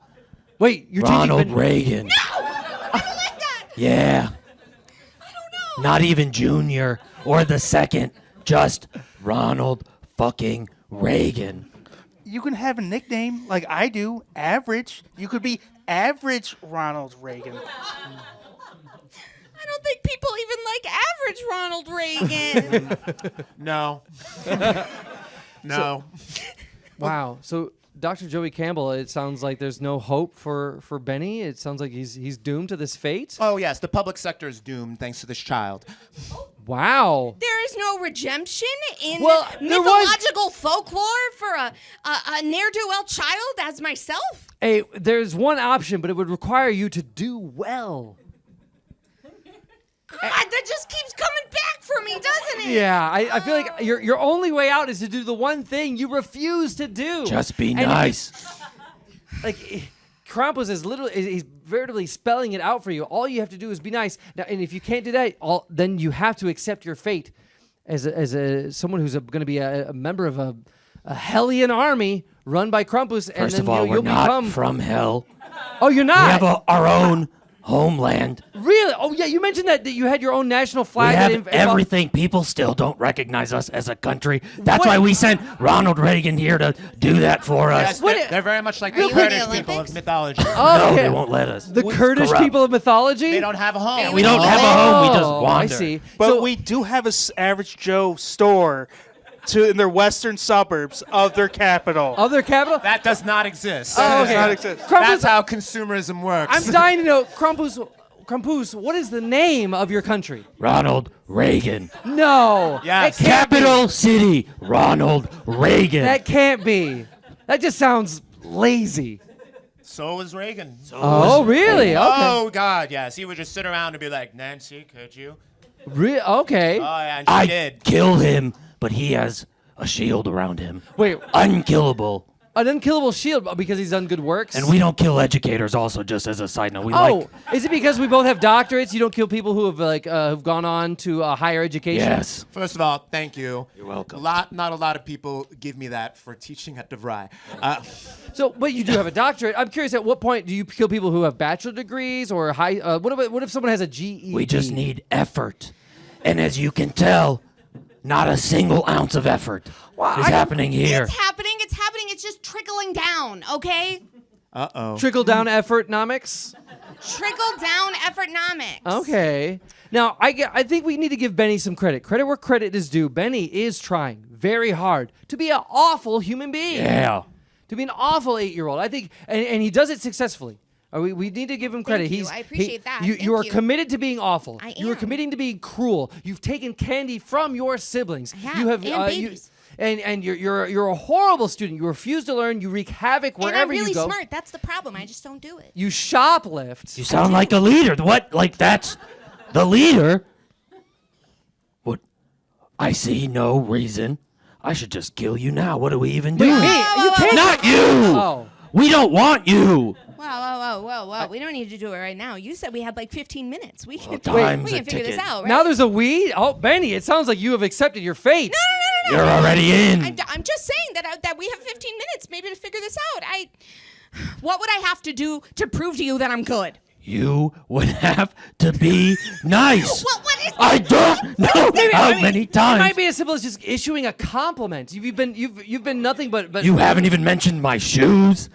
Speaker 1: Wait, you're
Speaker 3: Ronald
Speaker 1: changing
Speaker 3: Reagan.
Speaker 2: I don't like that.
Speaker 3: Yeah.
Speaker 2: I don't know.
Speaker 3: Not even Junior or the second. Just Ronald fucking Reagan.
Speaker 4: You can have a nickname like I do, Average. You could be Average Ronald Reagan.
Speaker 2: I don't think people even like average Ronald Reagan.
Speaker 5: No. No.
Speaker 1: Wow. So, Dr. Joey Campbell, it sounds like there's no hope for Benny. It sounds like he's doomed to this fate.
Speaker 5: Oh, yes, the public sector is doomed thanks to this child.
Speaker 1: Wow.
Speaker 2: There is no redemption in
Speaker 1: Well, there was-
Speaker 2: mythological folklore for a ne'er-do-well child as myself.
Speaker 1: Hey, there's one option, but it would require you to do well.
Speaker 2: God, that just keeps coming back for me, doesn't it?
Speaker 1: Yeah, I feel like your only way out is to do the one thing you refuse to do.
Speaker 3: Just be
Speaker 1: And if
Speaker 3: nice.
Speaker 1: Like, Krampus is literally, he's veritably spelling it out for you. All you have to do is be nice. Now, and if you can't do that, then you have to accept your fate as someone who's going to be a member of a hellion army run by Krampus. And
Speaker 3: First
Speaker 1: then
Speaker 3: of all,
Speaker 1: you'll
Speaker 3: we're not
Speaker 1: become.
Speaker 3: from hell.
Speaker 1: Oh, you're
Speaker 3: We
Speaker 1: not.
Speaker 3: have our own homeland.
Speaker 1: Really? Oh, yeah. You mentioned that you had your own national
Speaker 3: We
Speaker 1: flag.
Speaker 3: have
Speaker 1: that involved-
Speaker 3: everything. People still don't recognize us as a country. That's
Speaker 1: What?
Speaker 3: why we sent Ronald Reagan here to do that for us.
Speaker 5: Yes,
Speaker 1: What
Speaker 5: they're very much like the
Speaker 2: Are you in the
Speaker 5: Kurdish people
Speaker 2: Olympics?
Speaker 5: of mythology.
Speaker 1: Oh,
Speaker 3: No,
Speaker 1: okay.
Speaker 3: they won't let us.
Speaker 1: The Kurdish
Speaker 3: corrupt.
Speaker 1: people of mythology.
Speaker 5: They don't have a home.
Speaker 3: We don't have a home. We just
Speaker 1: Oh,
Speaker 3: wander.
Speaker 1: I see.
Speaker 4: But
Speaker 1: So-
Speaker 4: we do have a Average Joe store in their western suburbs of their capital.
Speaker 1: Other capital.
Speaker 5: That does not exist.
Speaker 1: Oh,
Speaker 4: does
Speaker 1: okay.
Speaker 4: not exist.
Speaker 5: That's how consumerism works.
Speaker 1: I'm dying to know, Krampus, what is the name of your country?
Speaker 3: Ronald Reagan.
Speaker 1: No.
Speaker 5: Yes.
Speaker 1: That can't be.
Speaker 3: Capital City, Ronald Reagan.
Speaker 1: That can't be. That just sounds lazy.
Speaker 5: So was Reagan.
Speaker 1: Oh, really? Okay.
Speaker 5: Oh, God, yes. He would just sit around and be like, Nancy, could you?
Speaker 1: Okay.
Speaker 5: Oh, yeah, and she
Speaker 3: I
Speaker 5: did.
Speaker 3: kill him, but he has a shield around him.
Speaker 1: Wait,
Speaker 3: Unkillable.
Speaker 1: an unkillable shield because he's done good works?
Speaker 3: And we don't kill educators also, just as a side note. We
Speaker 1: Oh,
Speaker 3: like...
Speaker 1: is it because we both have doctorates? You don't kill people who have who've gone on to higher education?
Speaker 3: Yes.
Speaker 5: First of all, thank you.
Speaker 3: You're welcome.
Speaker 5: Not a lot of people give me that for teaching at DeVry.
Speaker 1: So, but you do have a doctorate. I'm curious, at what point do you kill people who have bachelor degrees or high? What if someone has a GED?
Speaker 3: We just need effort. And as you can tell, not a single ounce of effort is happening here.
Speaker 2: It's happening. It's happening. It's just trickling down, okay?
Speaker 1: trickle down effortnomics.
Speaker 2: Trickle down effortnomics.
Speaker 1: Okay. Now, I think we need to give Benny some credit. Credit where credit is due. Benny is trying very hard to be an awful human being.
Speaker 3: Yeah.
Speaker 1: To be an awful 8-year-old. I think, and he does it successfully. We need to give him credit.
Speaker 2: you. I appreciate that.
Speaker 1: You
Speaker 2: Thank
Speaker 1: are
Speaker 2: you.
Speaker 1: committed to being awful.
Speaker 2: I
Speaker 1: You are
Speaker 2: am.
Speaker 1: committing to being cruel. You've taken candy from your siblings.
Speaker 2: I have,
Speaker 1: You have
Speaker 2: and babies.
Speaker 1: And you're a horrible student. You refuse to learn. You wreak havoc
Speaker 2: And
Speaker 1: wherever
Speaker 2: I'm really
Speaker 1: you go.
Speaker 2: smart. That's the problem. I just don't do it.
Speaker 1: You shoplift.
Speaker 3: You sound like a leader. What? Like that's the leader? What? I see no reason. I should just kill you now. What are we even doing?
Speaker 1: Me? You can't.
Speaker 3: Not you.
Speaker 1: Oh.
Speaker 3: We don't want you.
Speaker 2: Whoa. We don't need to do it right now. You said we had like 15 minutes. We can,
Speaker 3: time's
Speaker 2: we
Speaker 3: a
Speaker 2: can figure this
Speaker 3: ticking.
Speaker 2: out, right?
Speaker 1: Now there's a we. Oh, Benny, it sounds like you have accepted your fate.
Speaker 2: No.
Speaker 3: You're already in.
Speaker 2: I'm just saying that we have 15 minutes maybe to figure this out. What would I have to do to prove to you that I'm good?
Speaker 3: You would have to be nice.
Speaker 2: What is
Speaker 3: I don't know how many
Speaker 1: It
Speaker 3: times.
Speaker 1: might be as simple as just issuing a compliment. You've been nothing but
Speaker 3: You haven't even mentioned my shoes.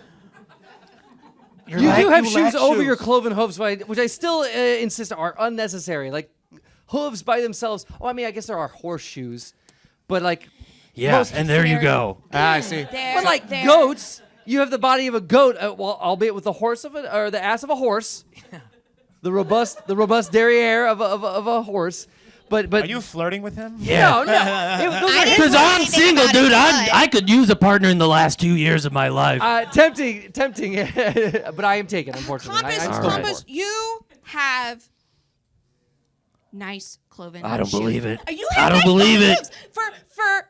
Speaker 1: you do have
Speaker 4: you
Speaker 1: shoes
Speaker 4: lack
Speaker 1: over
Speaker 4: shoes.
Speaker 1: your cloven hooves, which I still insist are unnecessary. Like hooves by themselves. Oh, I mean, I guess there are horseshoes, but like,
Speaker 3: Yeah,
Speaker 1: Most-
Speaker 3: and there you go.
Speaker 5: I see.
Speaker 1: but like goats, you have the body of a goat, well, albeit with the horse of it or the ass of a horse, the robust derriere of a horse. But
Speaker 5: Are you flirting with him?
Speaker 1: no.
Speaker 3: Yeah.
Speaker 1: Those are
Speaker 2: didn't
Speaker 3: Because
Speaker 2: say
Speaker 3: I'm
Speaker 2: anything
Speaker 3: single,
Speaker 2: about
Speaker 3: dude.
Speaker 2: it,
Speaker 3: I could use a partner in the last 2 years of my life.
Speaker 1: tempting, but I am taken, unfortunately. I'm still
Speaker 2: Compass,
Speaker 1: poor.
Speaker 2: you have nice cloven
Speaker 3: I don't
Speaker 2: shoes.
Speaker 3: believe it.
Speaker 2: You
Speaker 3: I
Speaker 2: have
Speaker 3: don't
Speaker 2: nice
Speaker 3: believe
Speaker 2: cloven
Speaker 3: it.
Speaker 2: shoes.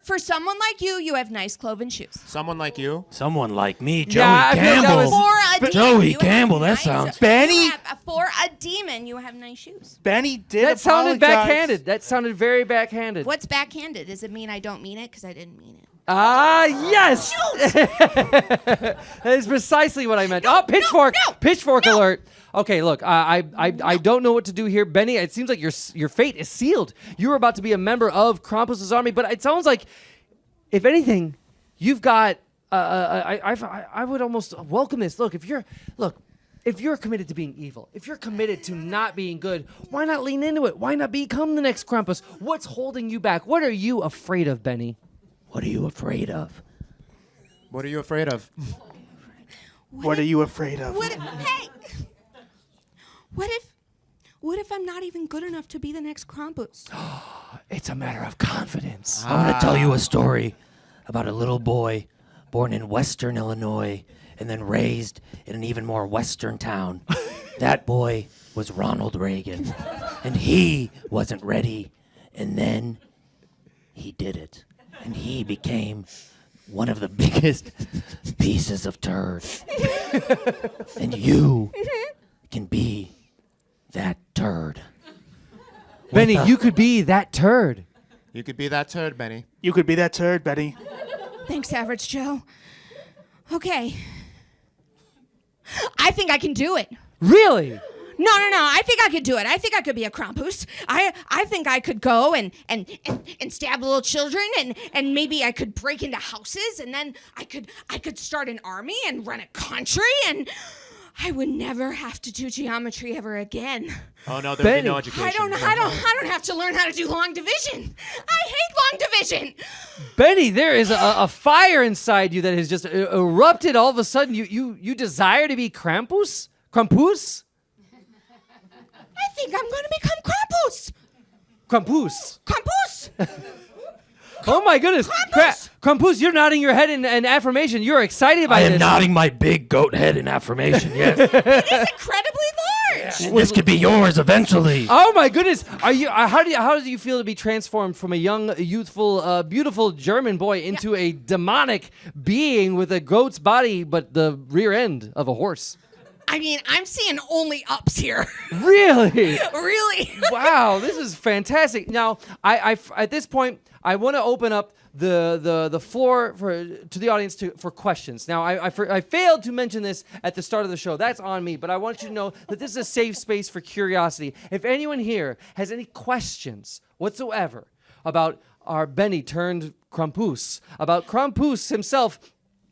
Speaker 2: For someone like you have nice cloven shoes.
Speaker 5: Someone like you?
Speaker 3: Someone like me, Joey
Speaker 1: Yeah, I feel that
Speaker 3: Campbell.
Speaker 1: was-
Speaker 2: For a demon,
Speaker 3: Joey
Speaker 2: you have
Speaker 3: Campbell, that
Speaker 2: nice-
Speaker 3: sounds-
Speaker 4: Benny?
Speaker 2: For a demon, you have nice shoes.
Speaker 4: Benny did
Speaker 1: That sounded
Speaker 4: apologize.
Speaker 1: backhanded. That sounded very backhanded.
Speaker 2: What's backhanded? Does it mean I don't mean it? Because I didn't mean it.
Speaker 1: Ah, yes. That is precisely what I meant. Oh, pitchfork!
Speaker 2: no,
Speaker 1: Pitchfork alert! Okay, look, I don't know what to do here, Benny. It seems like your fate is sealed. You're about to be a member of Krampus's army, but it sounds like, if anything, you've got. I would almost welcome this. Look, if you're committed to being evil, if you're committed to not being good, why not lean into it? Why not become the next Krampus? What's holding you back? What are you afraid of, Benny?
Speaker 3: What are you afraid of?
Speaker 5: What are you afraid of?
Speaker 4: What are you afraid of?
Speaker 2: Hey! What if I'm not even good enough to be the next Krampus?
Speaker 1: It's a matter of confidence.
Speaker 3: I want to tell you a story about a little boy born in western Illinois and then raised in an even more western town. That boy was Ronald Reagan, and he wasn't ready, and then he did it, and he became one of the biggest pieces of turd. And you can be that turd.
Speaker 1: Benny, you could be that turd.
Speaker 5: You could be that turd, Benny.
Speaker 4: You could be that turd, Benny.
Speaker 2: Thanks, Average Joe. Okay. I think I can do it.
Speaker 1: Really?
Speaker 2: No. I think I could do it. I think I could be a Krampus. I think I could go and stab little children and maybe I could break into houses and then I could start an army and run a country and I would never have to do geometry ever again.
Speaker 5: Oh no, there would be no
Speaker 1: Benny.
Speaker 5: education.
Speaker 2: I don't have to learn how to do long division. I hate long division.
Speaker 1: Benny, there is a fire inside you that has just erupted all of a sudden. You desire to be Krampus? Krampus?
Speaker 2: I think I'm going to become Krampus.
Speaker 1: Krampus.
Speaker 2: Krampus.
Speaker 1: Oh my goodness.
Speaker 2: Krampus!
Speaker 1: Krampus, you're nodding your head in affirmation. You're excited by
Speaker 3: I
Speaker 1: this.
Speaker 3: am nodding my big goat head in affirmation, yes.
Speaker 2: It is incredibly large.
Speaker 3: And this could be yours eventually.
Speaker 1: Oh my goodness! Are you? How do you feel to be transformed from a young, youthful, beautiful German boy into a demonic being with a goat's body but the rear end of a horse?
Speaker 2: I mean, I'm seeing only ups here.
Speaker 1: Really?
Speaker 2: Really?
Speaker 1: Wow, this is fantastic. Now, I at this point, I want to open up the floor to the audience for questions. Now, I failed to mention this at the start of the show. That's on me, but I want you to know that this is a safe space for curiosity. If anyone here has any questions whatsoever about our Benny turned Krampus, about Krampus himself,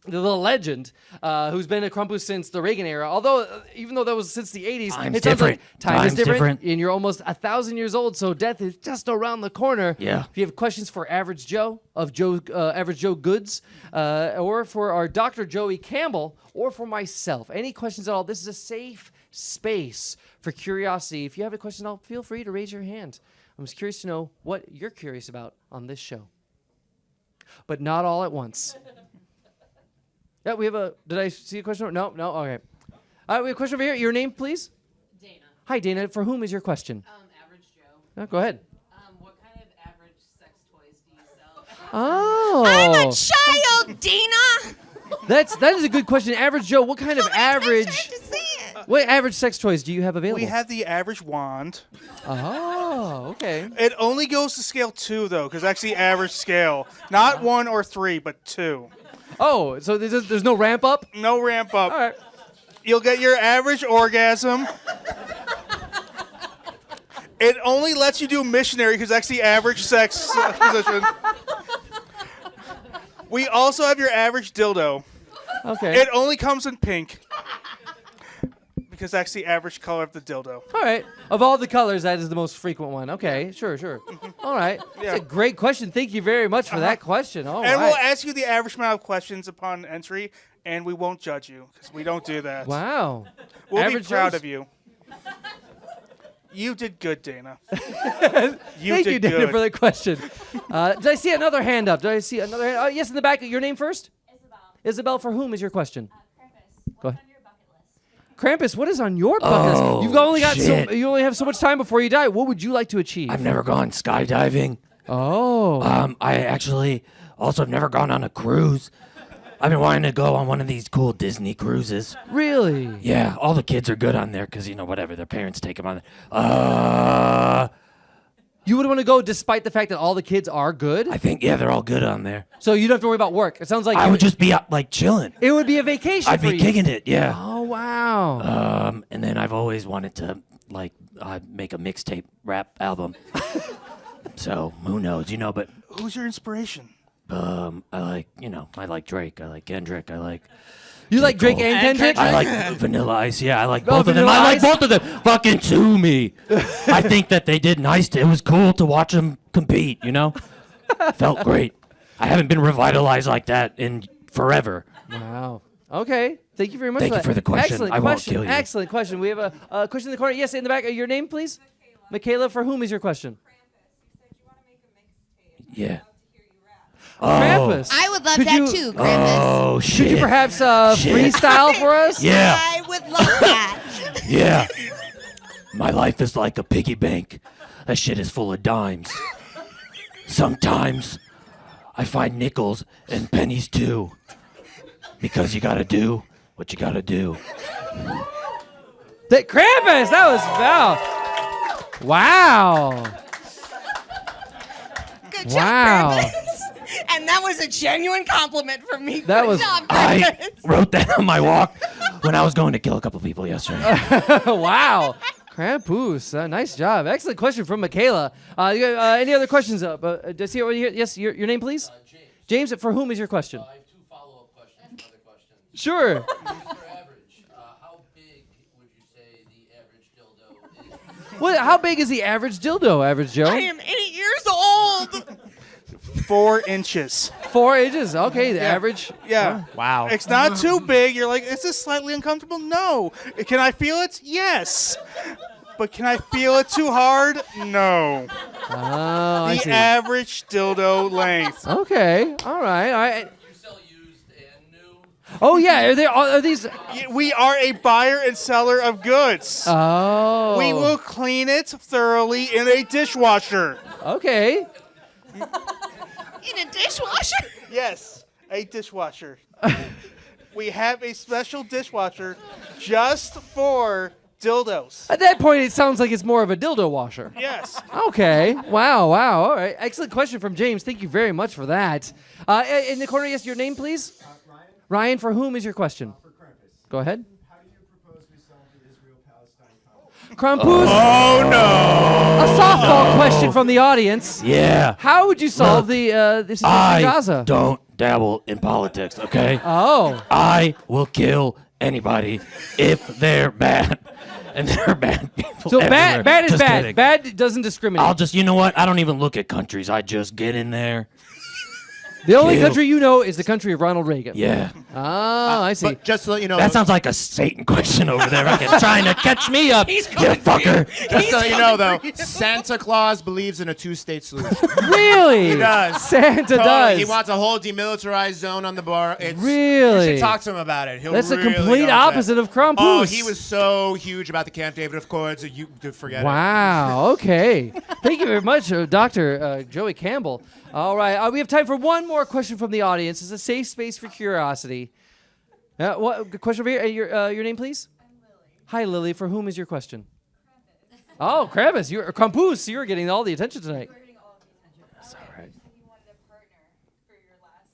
Speaker 1: the legend, who's been a Krampus since the Reagan era. Although, even though that was since the 80s,
Speaker 3: Time's
Speaker 1: it sounds like
Speaker 3: different.
Speaker 1: time is
Speaker 3: Time's different.
Speaker 1: and you're almost 1,000 years old, so death is just around the corner.
Speaker 3: Yeah.
Speaker 1: If you have questions for Average Joe of Average Joe Goods, or for our Dr. Joey Campbell, or for myself, any questions at all, this is a safe space for curiosity. If you have a question, feel free to raise your hand. I'm just curious to know what you're curious about on this show. But not all at once. Yeah, we have a. Did I see a question? No. Okay. We have a question over here. Your name, please.
Speaker 6: Dana.
Speaker 1: Hi, Dana. For whom is your question?
Speaker 6: Average Joe.
Speaker 1: Go ahead.
Speaker 6: What kind of average sex toys do you sell?
Speaker 1: Oh.
Speaker 2: I'm a child, Dina.
Speaker 1: that is a good question. Average Joe, what kind of average? What average sex toys do you have available?
Speaker 4: We have the average wand.
Speaker 1: Oh, okay.
Speaker 4: It only goes to scale 2, though, because that's the average scale. Not 1 or 3, but 2.
Speaker 1: Oh, so there's no ramp up?
Speaker 4: No ramp up.
Speaker 1: All right.
Speaker 4: You'll get your average orgasm. It only lets you do missionary because that's the average sex position. We also have your average dildo.
Speaker 1: Okay.
Speaker 4: It only comes in pink because that's the average color of the dildo.
Speaker 1: All right. Of all the colors, that is the most frequent one. Okay, sure. All right.
Speaker 4: Yeah.
Speaker 1: That's a great question. Thank you very much for that question. All
Speaker 4: And
Speaker 1: right.
Speaker 4: we'll ask you the average amount of questions upon entry, and we won't judge you because we don't do that.
Speaker 1: Wow.
Speaker 4: We'll
Speaker 1: Average
Speaker 4: be proud
Speaker 1: Joe's-
Speaker 4: of you. You did good, Dana.
Speaker 1: Thank you,
Speaker 4: did
Speaker 1: Dana,
Speaker 4: good.
Speaker 1: for the question. Did I see another hand up? Did I see another hand? Yes, in the back. Your name first?
Speaker 7: Isabel.
Speaker 1: Isabel, for whom is your question?
Speaker 7: Krampus,
Speaker 1: Go
Speaker 7: what's
Speaker 1: ahead.
Speaker 7: on your bucket list?
Speaker 1: Krampus, what is on your bucket list?
Speaker 3: Oh,
Speaker 1: You've only got
Speaker 3: shit.
Speaker 1: you only have so much time before you die. What would you like to achieve?
Speaker 3: I've never gone skydiving.
Speaker 1: Oh.
Speaker 3: I actually also have never gone on a cruise. I've been wanting to go on one of these cool Disney cruises.
Speaker 1: Really?
Speaker 3: Yeah, all the kids are good on there because, whatever, their parents take them on there.
Speaker 1: You would want to go despite the fact that all the kids are good?
Speaker 3: I think, yeah, they're all good on there.
Speaker 1: So you don't have to worry about work. It sounds like
Speaker 3: I would just be out, chilling.
Speaker 1: it would be a vacation
Speaker 3: I'd
Speaker 1: for
Speaker 3: be
Speaker 1: you.
Speaker 3: kicking it, yeah.
Speaker 1: Oh, wow.
Speaker 3: And then I've always wanted to, make a mixtape rap album. So, who knows, but
Speaker 4: Who's your inspiration?
Speaker 3: I like Drake. I like Kendrick. I like...
Speaker 1: You like Drake
Speaker 3: Cole.
Speaker 1: and Kendrick?
Speaker 3: I like Vanilla Ice. Yeah, I like both of them.
Speaker 1: Vanilla
Speaker 3: I like
Speaker 1: Ice?
Speaker 3: both of them. Fucking sue me. I think that they did nice. It was cool to watch them compete, Felt great. I haven't been revitalized like that in forever.
Speaker 1: Wow. Okay. Thank you very much.
Speaker 3: Thank
Speaker 1: for
Speaker 3: you
Speaker 1: that.
Speaker 3: for the question.
Speaker 1: Excellent
Speaker 3: I won't
Speaker 1: question.
Speaker 3: kill you.
Speaker 1: Excellent question. We have a question in the corner. Yes, in the back. Your name, please? Michaela, for whom is your question?
Speaker 3: Yeah.
Speaker 1: Krampus.
Speaker 2: I would love
Speaker 1: Could
Speaker 2: that
Speaker 1: you-
Speaker 2: too, Krampus.
Speaker 3: Oh, shit.
Speaker 1: Could you perhaps
Speaker 3: Shit.
Speaker 1: freestyle for us?
Speaker 3: Yeah.
Speaker 2: I would love that.
Speaker 3: Yeah. My life is like a piggy bank. That shit is full of dimes. Sometimes I find nickels and pennies too. Because you gotta do what you gotta do.
Speaker 1: That Krampus. That was wow.
Speaker 2: Good job,
Speaker 1: Wow.
Speaker 2: Krampus. And that was a genuine compliment from me.
Speaker 1: That
Speaker 2: Good
Speaker 1: was-
Speaker 2: job,
Speaker 3: I
Speaker 2: Krampus.
Speaker 3: wrote that on my walk when I was going to kill a couple people yesterday.
Speaker 1: Wow. Krampus. Nice job. Excellent question from Michaela. Any other questions? Does he over here? Yes, your name, please? James. James, for whom is your question?
Speaker 8: I have two follow-up questions, another question.
Speaker 1: Sure.
Speaker 8: Mr. Average, how big would you say the average dildo is?
Speaker 1: How big is the average dildo, Average Joe?
Speaker 2: I am 8 years old.
Speaker 4: 4 inches.
Speaker 1: 4 inches. Okay, the average.
Speaker 4: Yeah.
Speaker 5: Wow.
Speaker 4: It's not too big. You're like, is this slightly uncomfortable? No. Can I feel it? Yes. But can I feel it too hard? No.
Speaker 1: Oh, I
Speaker 4: The
Speaker 1: see.
Speaker 4: average dildo length.
Speaker 1: Okay. All right.
Speaker 8: You sell used and new?
Speaker 1: Oh yeah. Are these?
Speaker 4: We are a buyer and seller of goods.
Speaker 1: Oh.
Speaker 4: We will clean it thoroughly in a dishwasher.
Speaker 1: Okay.
Speaker 2: In a dishwasher.
Speaker 4: Yes, a dishwasher. We have a special dishwasher just for dildos.
Speaker 1: At that point, it sounds like it's more of a dildo washer.
Speaker 4: Yes.
Speaker 1: Okay. Wow. All right. Excellent question from James. Thank you very much for that. In the corner, yes, your name, please?
Speaker 9: Ryan,
Speaker 1: Ryan, for whom is your question?
Speaker 9: for Krampus.
Speaker 1: Go ahead.
Speaker 9: How do you propose we solve the Israel-Palestine conflict?
Speaker 1: Krampus.
Speaker 3: Oh, no.
Speaker 1: A softball question from the audience.
Speaker 3: Yeah.
Speaker 1: How would you solve the situation in
Speaker 3: I
Speaker 1: Gaza?
Speaker 3: don't dabble in politics, okay?
Speaker 1: Oh.
Speaker 3: I will kill anybody if they're bad. And they're bad people.
Speaker 1: So
Speaker 3: everywhere.
Speaker 1: bad is
Speaker 3: Just
Speaker 1: bad.
Speaker 3: kidding.
Speaker 1: Bad doesn't discriminate.
Speaker 3: You know what? I don't even look at countries. I just get in there.
Speaker 1: The only
Speaker 3: Kill.
Speaker 1: country you know is the country of Ronald Reagan.
Speaker 3: Yeah.
Speaker 1: Ah, I see.
Speaker 5: But just to let you know,
Speaker 3: That sounds like a Satan question over there. Fucking trying to catch me up, you fucker.
Speaker 5: just to let you know though, Santa Claus believes in a two-state solution.
Speaker 1: Really?
Speaker 5: He does.
Speaker 1: Santa
Speaker 5: Totally.
Speaker 1: does.
Speaker 5: He wants a whole demilitarized zone on the bar.
Speaker 1: Really?
Speaker 5: You should talk to him about it. He'll
Speaker 1: That's the
Speaker 5: really
Speaker 1: complete
Speaker 5: go into
Speaker 1: opposite
Speaker 5: that.
Speaker 1: of Krampus.
Speaker 5: Oh, he was so huge about the Camp David Accords that you could forget it.
Speaker 1: Wow. Okay. Thank you very much, Dr. Joey Campbell. All right. We have time for one more question from the audience. It's a safe space for curiosity. What question over here? Your name, please? I'm Lily. Hi, Lily. For whom is your question? Krampus. Oh, Krampus. You're Krampus. You're getting all the attention tonight.
Speaker 7: You're getting all of the attention.
Speaker 1: That's all right.
Speaker 7: You wanted a partner for your last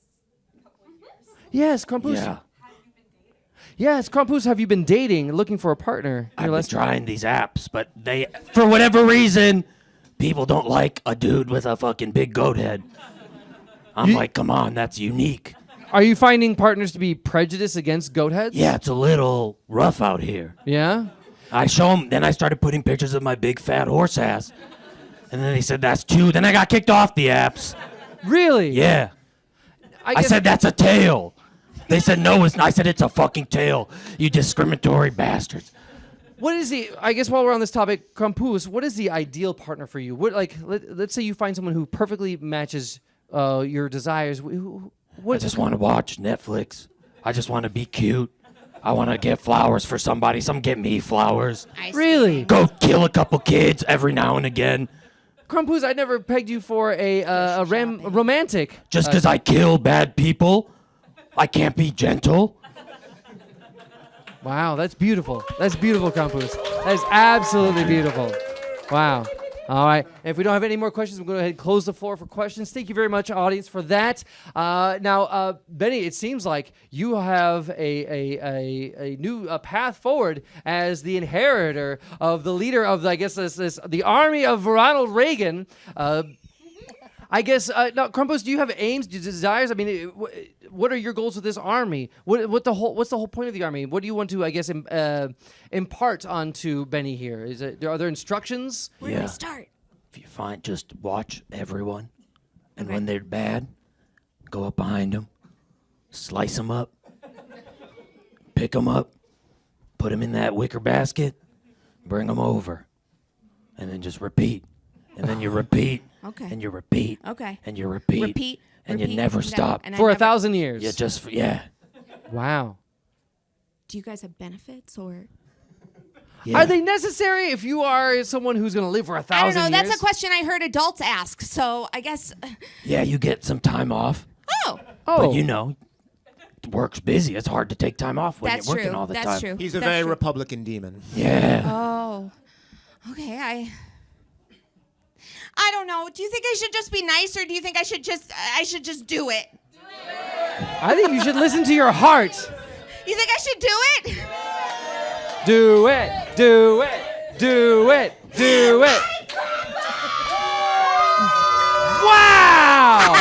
Speaker 7: couple of years.
Speaker 1: Yes, Krampus.
Speaker 3: Yeah.
Speaker 7: Have you been dating?
Speaker 1: Yes, Krampus. Have you been dating, looking for a partner?
Speaker 3: I've been trying these apps, but they, for whatever reason, people don't like a dude with a fucking big goat head. I'm like, come on, that's unique.
Speaker 1: Are you finding partners to be prejudiced against goat heads?
Speaker 3: Yeah, it's a little rough out here.
Speaker 1: Yeah?
Speaker 3: I show them, then I started putting pictures of my big fat horse ass. And then they said, that's two. Then I got kicked off the apps.
Speaker 1: Really?
Speaker 3: Yeah. I
Speaker 1: guess-
Speaker 3: said, that's a tail. They said, no, it's not. I said, it's a fucking tail. You discriminatory bastards.
Speaker 1: What is the? I guess while we're on this topic, Krampus, what is the ideal partner for you? What let's say you find someone who perfectly matches your desires.
Speaker 3: I just want to watch Netflix. I just want to be cute. I want to get flowers for somebody. Some get me flowers.
Speaker 1: Really?
Speaker 3: Go kill a couple kids every now and again.
Speaker 1: Krampus, I never pegged you for a romantic.
Speaker 3: Just because I kill bad people, I can't be gentle.
Speaker 1: Wow, that's beautiful. That's beautiful, Krampus. That is absolutely beautiful. Wow. All right. If we don't have any more questions, we're going to go ahead and close the floor for questions. Thank you very much, audience, for that. Now, Benny, it seems like you have a new path forward as the inheritor of the leader of, I guess, the army of Ronald Reagan. I guess now, Krampus, do you have aims, desires? I mean, what are your goals with this army? What's the whole point of the army? What do you want to, I guess, impart onto Benny here? Are there instructions?
Speaker 2: Where do we start?
Speaker 3: If you find, just watch everyone, and when they're bad, go up behind them, slice them up, pick them up, put them in that wicker basket, bring them over, and then just repeat. And then you repeat, and you repeat, and you repeat, and you never stop.
Speaker 1: For 1,000 years.
Speaker 3: Yeah, yeah.
Speaker 1: Wow.
Speaker 2: Do you guys have benefits or?
Speaker 3: Yeah.
Speaker 1: Are they necessary if you are someone who's going to live for 1,000 years?
Speaker 2: I don't know. That's a question I heard adults ask. So I guess.
Speaker 3: Yeah, you get some time off.
Speaker 2: Oh.
Speaker 3: But you know, work's busy. It's hard to take time off when
Speaker 2: That's
Speaker 3: you're working
Speaker 2: true.
Speaker 3: all the
Speaker 2: That's
Speaker 3: time.
Speaker 2: true.
Speaker 5: He's a
Speaker 2: That's
Speaker 5: very
Speaker 2: true.
Speaker 5: Republican demon.
Speaker 3: Yeah.
Speaker 2: Oh. Okay. I don't know. Do you think I should just be nice, or do you think I should just do it?
Speaker 1: I think you should listen to your heart.
Speaker 2: You think I should do it?
Speaker 1: Do it. Do it. Do it. Do it. Wow!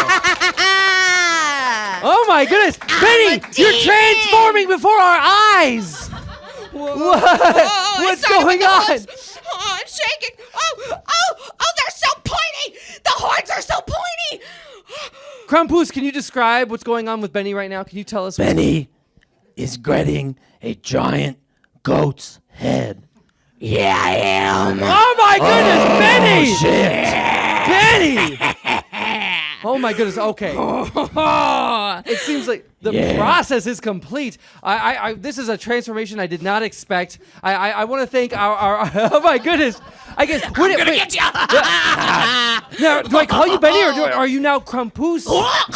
Speaker 1: Oh my goodness, Benny, you're transforming before our eyes. What's going on?
Speaker 2: Oh, I'm shaking. Oh, they're so pointy. The horns are so pointy.
Speaker 1: Krampus, can you describe what's going on with Benny right now? Can you tell us?
Speaker 3: Benny is getting a giant goat's head. Yeah, I am.
Speaker 1: Oh my goodness, Benny!
Speaker 3: Shit.
Speaker 1: Benny! Oh my goodness. Okay. It seems like the process is complete. This is a transformation I did not expect. I want to thank our oh my goodness. I guess.
Speaker 2: I'm gonna get you.
Speaker 1: Now, do I call you Benny or are you now Krampus?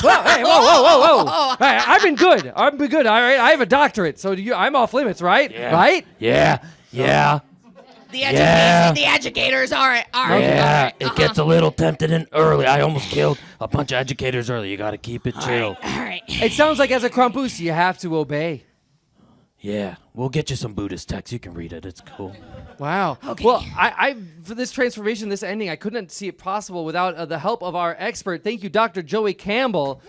Speaker 1: Hey, whoa. Hey, I've been good. All right. I have a doctorate, so I'm off limits, right?
Speaker 3: Yeah.
Speaker 1: Right?
Speaker 3: Yeah.
Speaker 2: The educators are.
Speaker 3: Yeah, it gets a little tempted and early. I almost killed a bunch of educators early. You got to keep it chill.
Speaker 2: All right.
Speaker 1: It sounds like as a Krampus, you have to obey.
Speaker 3: Yeah, we'll get you some Buddhist text. You can read it. It's cool.
Speaker 1: Wow.
Speaker 2: Okay.
Speaker 1: Well, I for this transformation, this ending, I couldn't see it possible without the help of our expert. Thank you, Dr. Joey Campbell.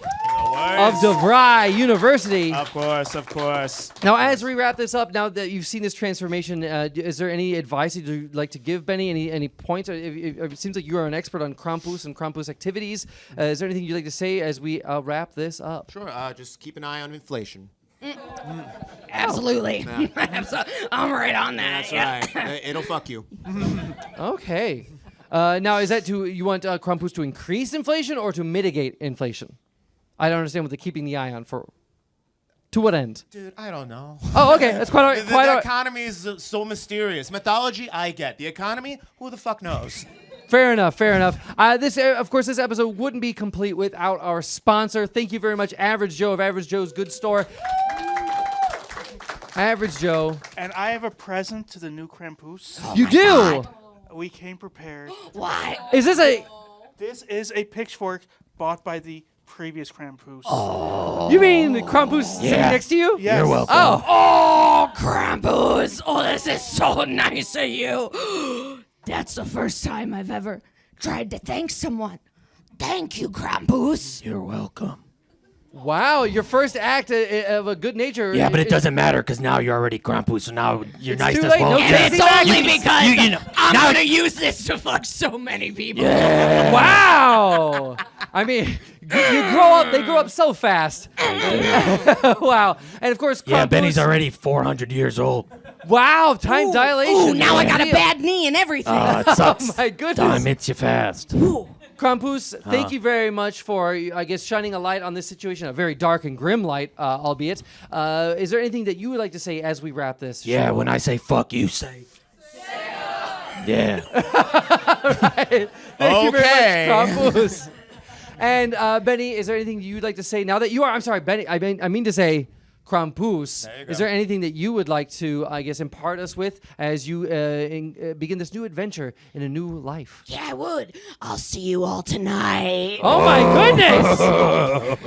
Speaker 1: of DeVry University.
Speaker 5: Of course.
Speaker 1: Now, as we wrap this up, now that you've seen this transformation, is there any advice you'd like to give Benny? Any points? It seems like you are an expert on Krampus and Krampus activities. Is there anything you'd like to say as we wrap this up?
Speaker 5: Sure. Just keep an eye on inflation.
Speaker 2: Absolutely. I'm right on that.
Speaker 5: That's right. It'll fuck you.
Speaker 1: Okay. Now, is that you want Krampus to increase inflation or to mitigate inflation? I don't understand what they're keeping the eye on for. To what end?
Speaker 5: Dude, I don't know.
Speaker 1: Oh, okay. That's quite all right.
Speaker 5: The economy is so mysterious. Mythology, I get. The economy, who the fuck knows?
Speaker 1: Fair enough. This episode wouldn't be complete without our sponsor. Thank you very much, Average Joe of Average Joe's Good Store. Average Joe.
Speaker 4: And I have a present to the new Krampus.
Speaker 1: You do?
Speaker 4: We came prepared.
Speaker 2: What?
Speaker 1: Is this a...
Speaker 4: This is a pitchfork bought by the previous Krampus.
Speaker 1: You mean the Krampus sitting next to you?
Speaker 4: Yes.
Speaker 3: You're welcome.
Speaker 2: Oh, Krampus. Oh, this is so nice of you. That's the first time I've ever tried to thank someone. Thank you, Krampus.
Speaker 3: You're welcome.
Speaker 1: Wow, your first act of a good nature.
Speaker 3: Yeah, but it doesn't matter because now you're already Krampus, so now your
Speaker 1: It's
Speaker 3: niceness
Speaker 1: too late.
Speaker 3: won't.
Speaker 1: No
Speaker 2: And it's only because
Speaker 3: you know,
Speaker 2: I'm
Speaker 3: now-
Speaker 2: going to use this to fuck so many people.
Speaker 1: Wow. I mean, you grow up. They grow up so fast. Wow. And of course,
Speaker 3: Yeah,
Speaker 1: Krampus-
Speaker 3: Benny's already 400 years old.
Speaker 1: Wow, time dilation.
Speaker 2: Ooh, now I got a
Speaker 1: Deal.
Speaker 2: bad knee and everything.
Speaker 3: It sucks.
Speaker 1: My goodness.
Speaker 3: Time hits you fast.
Speaker 1: Krampus, thank you very much for, I guess, shining a light on this situation, a very dark and grim light, albeit. Is there anything that you would like to say as we wrap this
Speaker 3: Yeah,
Speaker 1: show?
Speaker 3: when I say fuck, you say. Yeah.
Speaker 1: Thank you
Speaker 5: Okay.
Speaker 1: very much, Krampus. And Benny, is there anything you'd like to say now that you are? I'm sorry, Benny. I mean to say, Krampus.
Speaker 5: There you go.
Speaker 1: Is there anything that you would like to, I guess, impart us with as you begin this new adventure in a new life?
Speaker 2: Yeah, I would. I'll see you all tonight.
Speaker 1: Oh my goodness!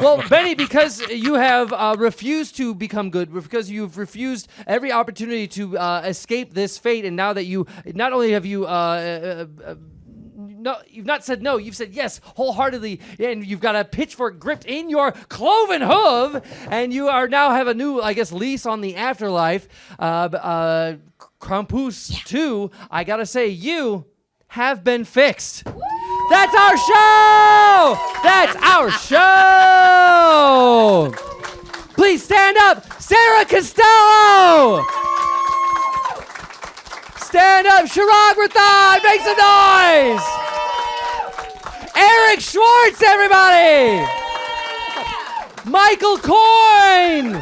Speaker 1: Well, Benny, because you have refused to become good, because you've refused every opportunity to escape this fate, and now that you not only have you. No, you've not said no. You've said yes wholeheartedly, and you've got a pitchfork gripped in your cloven hoof, and you are now have a new, I guess, lease on the afterlife. Krampus 2, I gotta say, you have been fixed. That's our show. That's our show. Please stand up, Sara Costello. Stand up, Chirag, Rathod, make some noise! Eric Schwartz, everybody! Michael Coyne!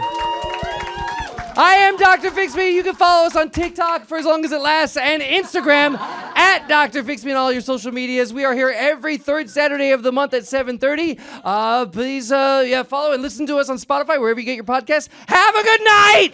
Speaker 1: I am Dr. Fix Me. You can follow us on TikTok for as long as it lasts and Instagram at Dr. Fix Me on all your social medias. We are here every third Saturday of the month at 7:30. Please follow and listen to us on Spotify, wherever you get your podcasts. Have a good night!